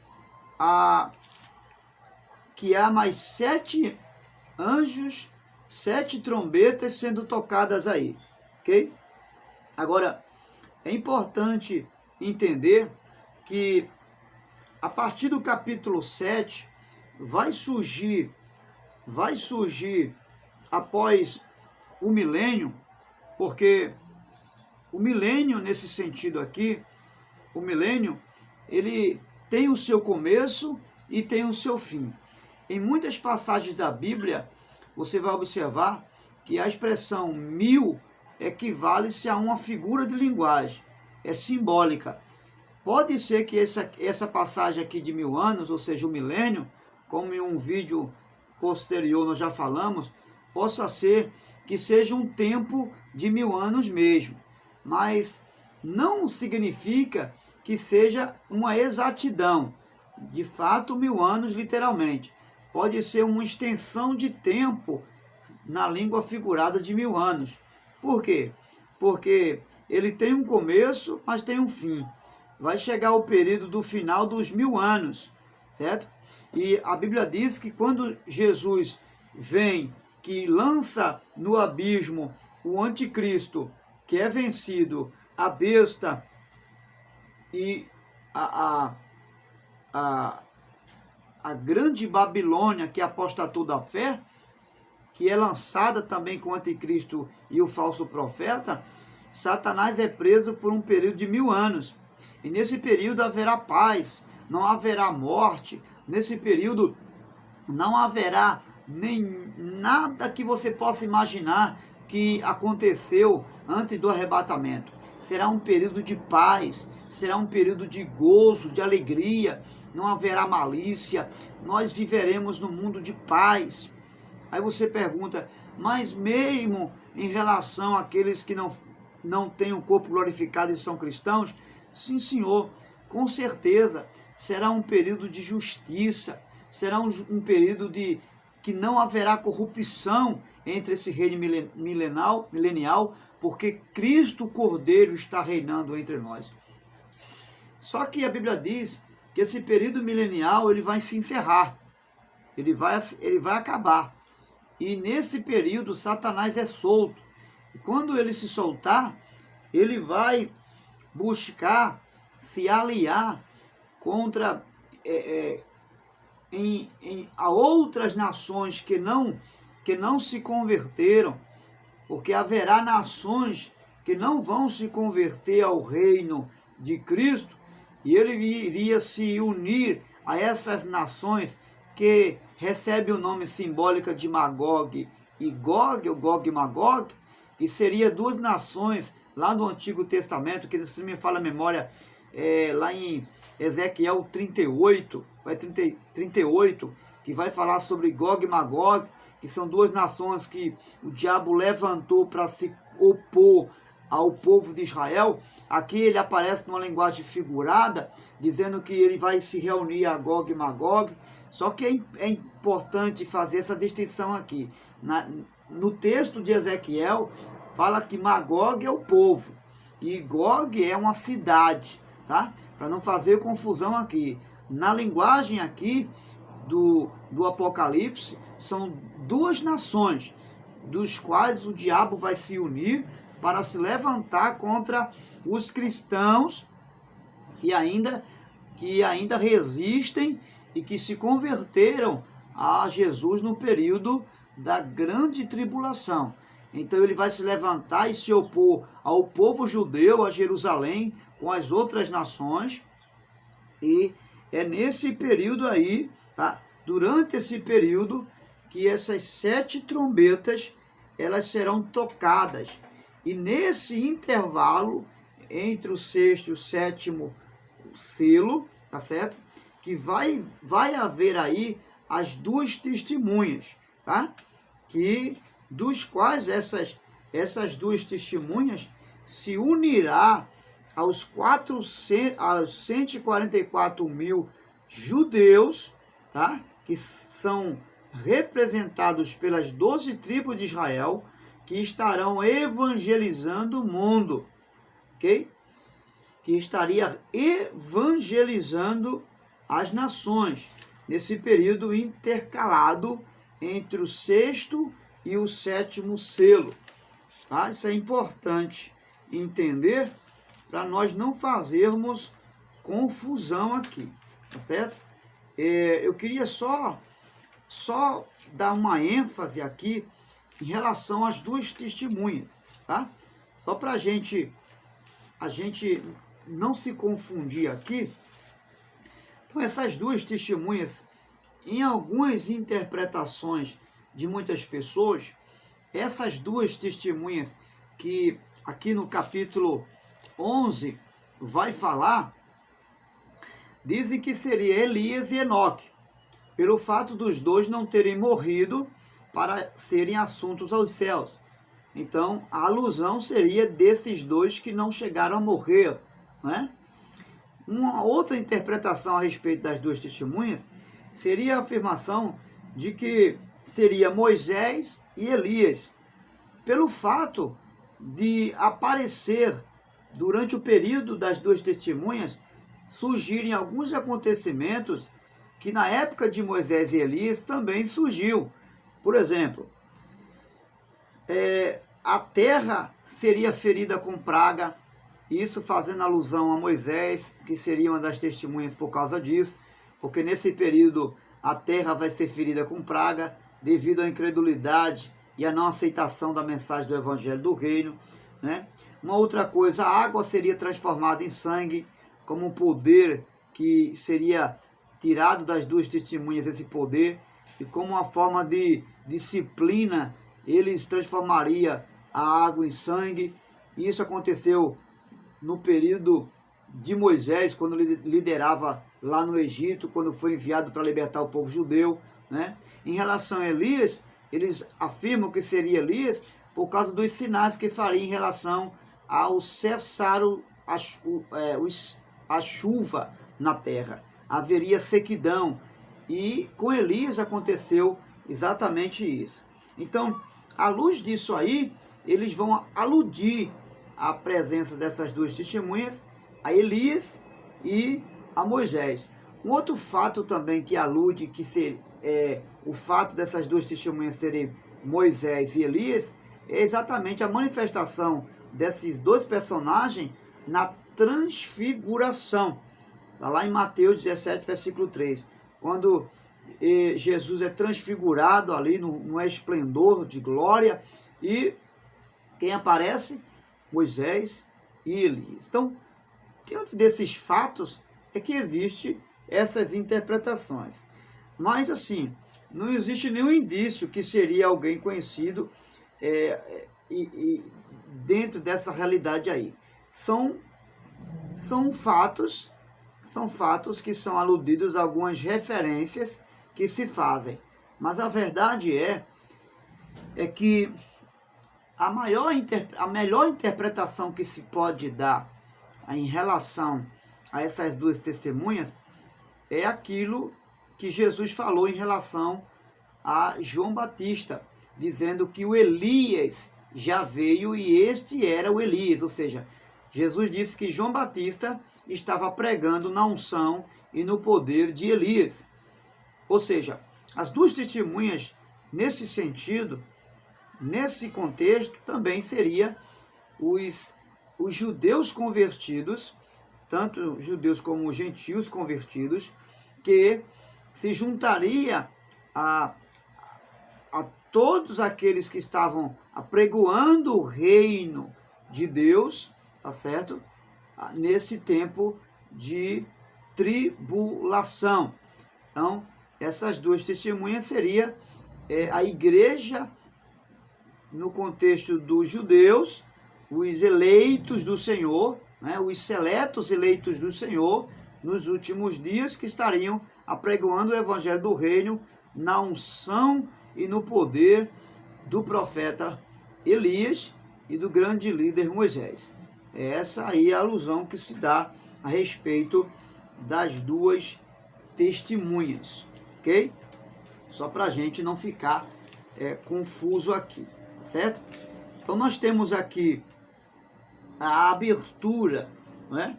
que há mais 7 anjos, 7 trombetas sendo tocadas aí, ok? Agora, é importante entender que a partir do capítulo 7 vai surgir após o milênio, porque o milênio, nesse sentido aqui, o milênio, ele tem o seu começo e tem o seu fim. Em muitas passagens da Bíblia, você vai observar que a expressão 1000 equivale-se a uma figura de linguagem, é simbólica. Pode ser que essa passagem aqui de 1000 anos, ou seja, o milênio, como em um vídeo posterior nós já falamos, possa ser que seja um tempo de 1000 anos mesmo, mas não significa que seja uma exatidão, de fato 1000 anos literalmente. Pode ser uma extensão de tempo na língua figurada de 1000 anos. Por quê? Porque ele tem um começo, mas tem um fim. Vai chegar o período do final dos 1000 anos, certo? E a Bíblia diz que quando Jesus vem, que lança no abismo o anticristo, que é vencido, a besta e a grande Babilônia, que apostatou da fé, que é lançada também com o anticristo e o falso profeta, Satanás é preso por um período de 1000 anos. E nesse período haverá paz, não haverá morte. Nesse período não haverá nem nada que você possa imaginar que aconteceu antes do arrebatamento. Será um período de paz, será um período de gozo, de alegria, não haverá malícia, nós viveremos num mundo de paz. Aí você pergunta, mas mesmo em relação àqueles que não têm um corpo glorificado e são cristãos? Sim, senhor, com certeza será um período de justiça, será um período de que não haverá corrupção entre esse reino milenial, porque Cristo Cordeiro está reinando entre nós. Só que a Bíblia diz que esse período milenial ele vai se encerrar, ele vai acabar. E nesse período Satanás é solto. E quando ele se soltar, ele vai buscar se aliar contra a outras nações que não se converteram, porque haverá nações que não vão se converter ao reino de Cristo, e ele iria se unir a essas nações que recebem o nome simbólico de Magog e Gog, ou Gog e Magog, que seria duas nações lá no Antigo Testamento, que se me fala a memória, lá em Ezequiel 38, 38, que vai falar sobre Gog e Magog, que são duas nações que o diabo levantou para se opor ao povo de Israel. Aqui ele aparece numa linguagem figurada, dizendo que ele vai se reunir a Gog e Magog. Só que é importante fazer essa distinção aqui. No texto de Ezequiel, fala que Magog é o povo e Gog é uma cidade, tá? Para não fazer confusão aqui. Na linguagem aqui do Apocalipse, são duas nações, dos quais o diabo vai se unir para se levantar contra os cristãos que ainda resistem e que se converteram a Jesus no período da grande tribulação. Então ele vai se levantar e se opor ao povo judeu, a Jerusalém, com as outras nações. E é nesse período aí, tá? Durante esse período, que essas 7 trombetas, elas serão tocadas. E nesse intervalo, entre o 6º e o 7º selo, tá certo? Que vai haver aí as 2 testemunhas, tá? Dos quais essas 2 testemunhas, se unirá aos 144 mil judeus, tá? Que são representados pelas 12 tribos de Israel, que estarão evangelizando o mundo, ok? Que estaria evangelizando as nações, nesse período intercalado entre o 6º e o 7º selo. Tá? Isso é importante entender para nós não fazermos confusão aqui, tá certo? Eu queria só dar uma ênfase aqui em relação às duas testemunhas, tá? Só para a gente não se confundir aqui. Então, essas duas testemunhas, em algumas interpretações de muitas pessoas, essas duas testemunhas que aqui no capítulo 11 vai falar, dizem que seria Elias e Enoque, pelo fato dos dois não terem morrido para serem assuntos aos céus. Então, a alusão seria desses dois que não chegaram a morrer, né? Uma outra interpretação a respeito das duas testemunhas seria a afirmação de que seria Moisés e Elias, pelo fato de aparecer durante o período das duas testemunhas, surgirem alguns acontecimentos que na época de Moisés e Elias também surgiu. Por exemplo, a terra seria ferida com praga, isso fazendo alusão a Moisés, que seria uma das testemunhas por causa disso, porque nesse período a terra vai ser ferida com praga, devido à incredulidade e à não aceitação da mensagem do Evangelho do Reino, né? Uma outra coisa, a água seria transformada em sangue, como um poder que seria tirado das duas testemunhas, esse poder, e como uma forma de disciplina, eles transformariam a água em sangue. E isso aconteceu no período de Moisés, quando ele liderava lá no Egito, quando foi enviado para libertar o povo judeu, né? Em relação a Elias, eles afirmam que seria Elias por causa dos sinais que faria em relação ao cessar a chuva na terra. Haveria sequidão, e com Elias aconteceu exatamente isso. Então, à luz disso aí, eles vão aludir à presença dessas duas testemunhas, a Elias e a Moisés. Um outro fato também que alude, que o fato dessas duas testemunhas serem Moisés e Elias, é exatamente a manifestação desses dois personagens na transfiguração. Está lá em Mateus 17, versículo 3. Quando Jesus é transfigurado ali no esplendor de glória, e quem aparece? Moisés e Elias. Então, diante desses fatos é que existe essas interpretações. Mas assim, não existe nenhum indício que seria alguém conhecido dentro dessa realidade aí. São fatos que são aludidos a algumas referências que se fazem. Mas a verdade é que a melhor interpretação que se pode dar em relação a essas duas testemunhas é aquilo que Jesus falou em relação a João Batista, dizendo que o Elias já veio e este era o Elias. Ou seja, Jesus disse que João Batista estava pregando na unção e no poder de Elias. Ou seja, as duas testemunhas, nesse sentido, nesse contexto, também seria os judeus convertidos, tanto judeus como gentios convertidos, que se juntaria a todos aqueles que estavam apregoando o reino de Deus, tá certo? Nesse tempo de tribulação. Então, essas duas testemunhas seria a igreja no contexto dos judeus, os eleitos do Senhor, né, os seletos eleitos do Senhor, nos últimos dias, que estariam apregoando o evangelho do reino na unção e no poder do profeta Elias, e do grande líder Moisés. Essa aí é a alusão que se dá a respeito das duas testemunhas, ok? Só para a gente não ficar confuso aqui, tá certo? Então nós temos aqui a abertura, né?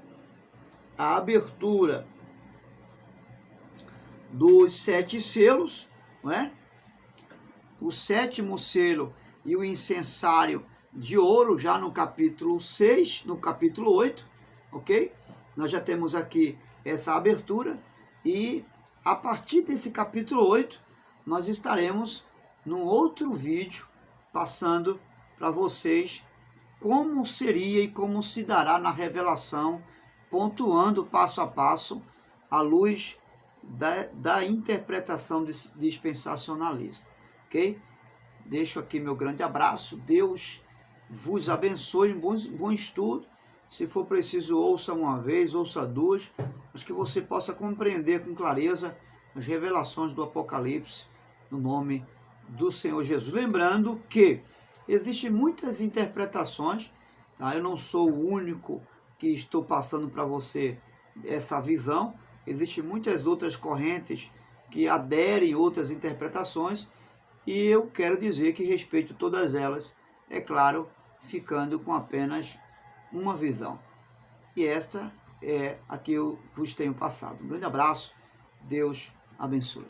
A abertura dos 7 selos, né? O 7º selo e o incensário de ouro, já no capítulo 6, no capítulo 8, ok? Nós já temos aqui essa abertura e a partir desse capítulo 8, nós estaremos num outro vídeo passando para vocês como seria e como se dará na revelação, pontuando passo a passo à luz da interpretação dispensacionalista, ok? Deixo aqui meu grande abraço, Deus vos abençoe, bom estudo. Se for preciso, ouça uma vez, ouça duas, mas que você possa compreender com clareza as revelações do Apocalipse, no nome do Senhor Jesus. Lembrando que existem muitas interpretações, tá? Eu não sou o único que estou passando para você essa visão, existem muitas outras correntes que aderem outras interpretações, e eu quero dizer que respeito todas elas, é claro, ficando com apenas uma visão. E esta é a que eu vos tenho passado. Um grande abraço, Deus abençoe.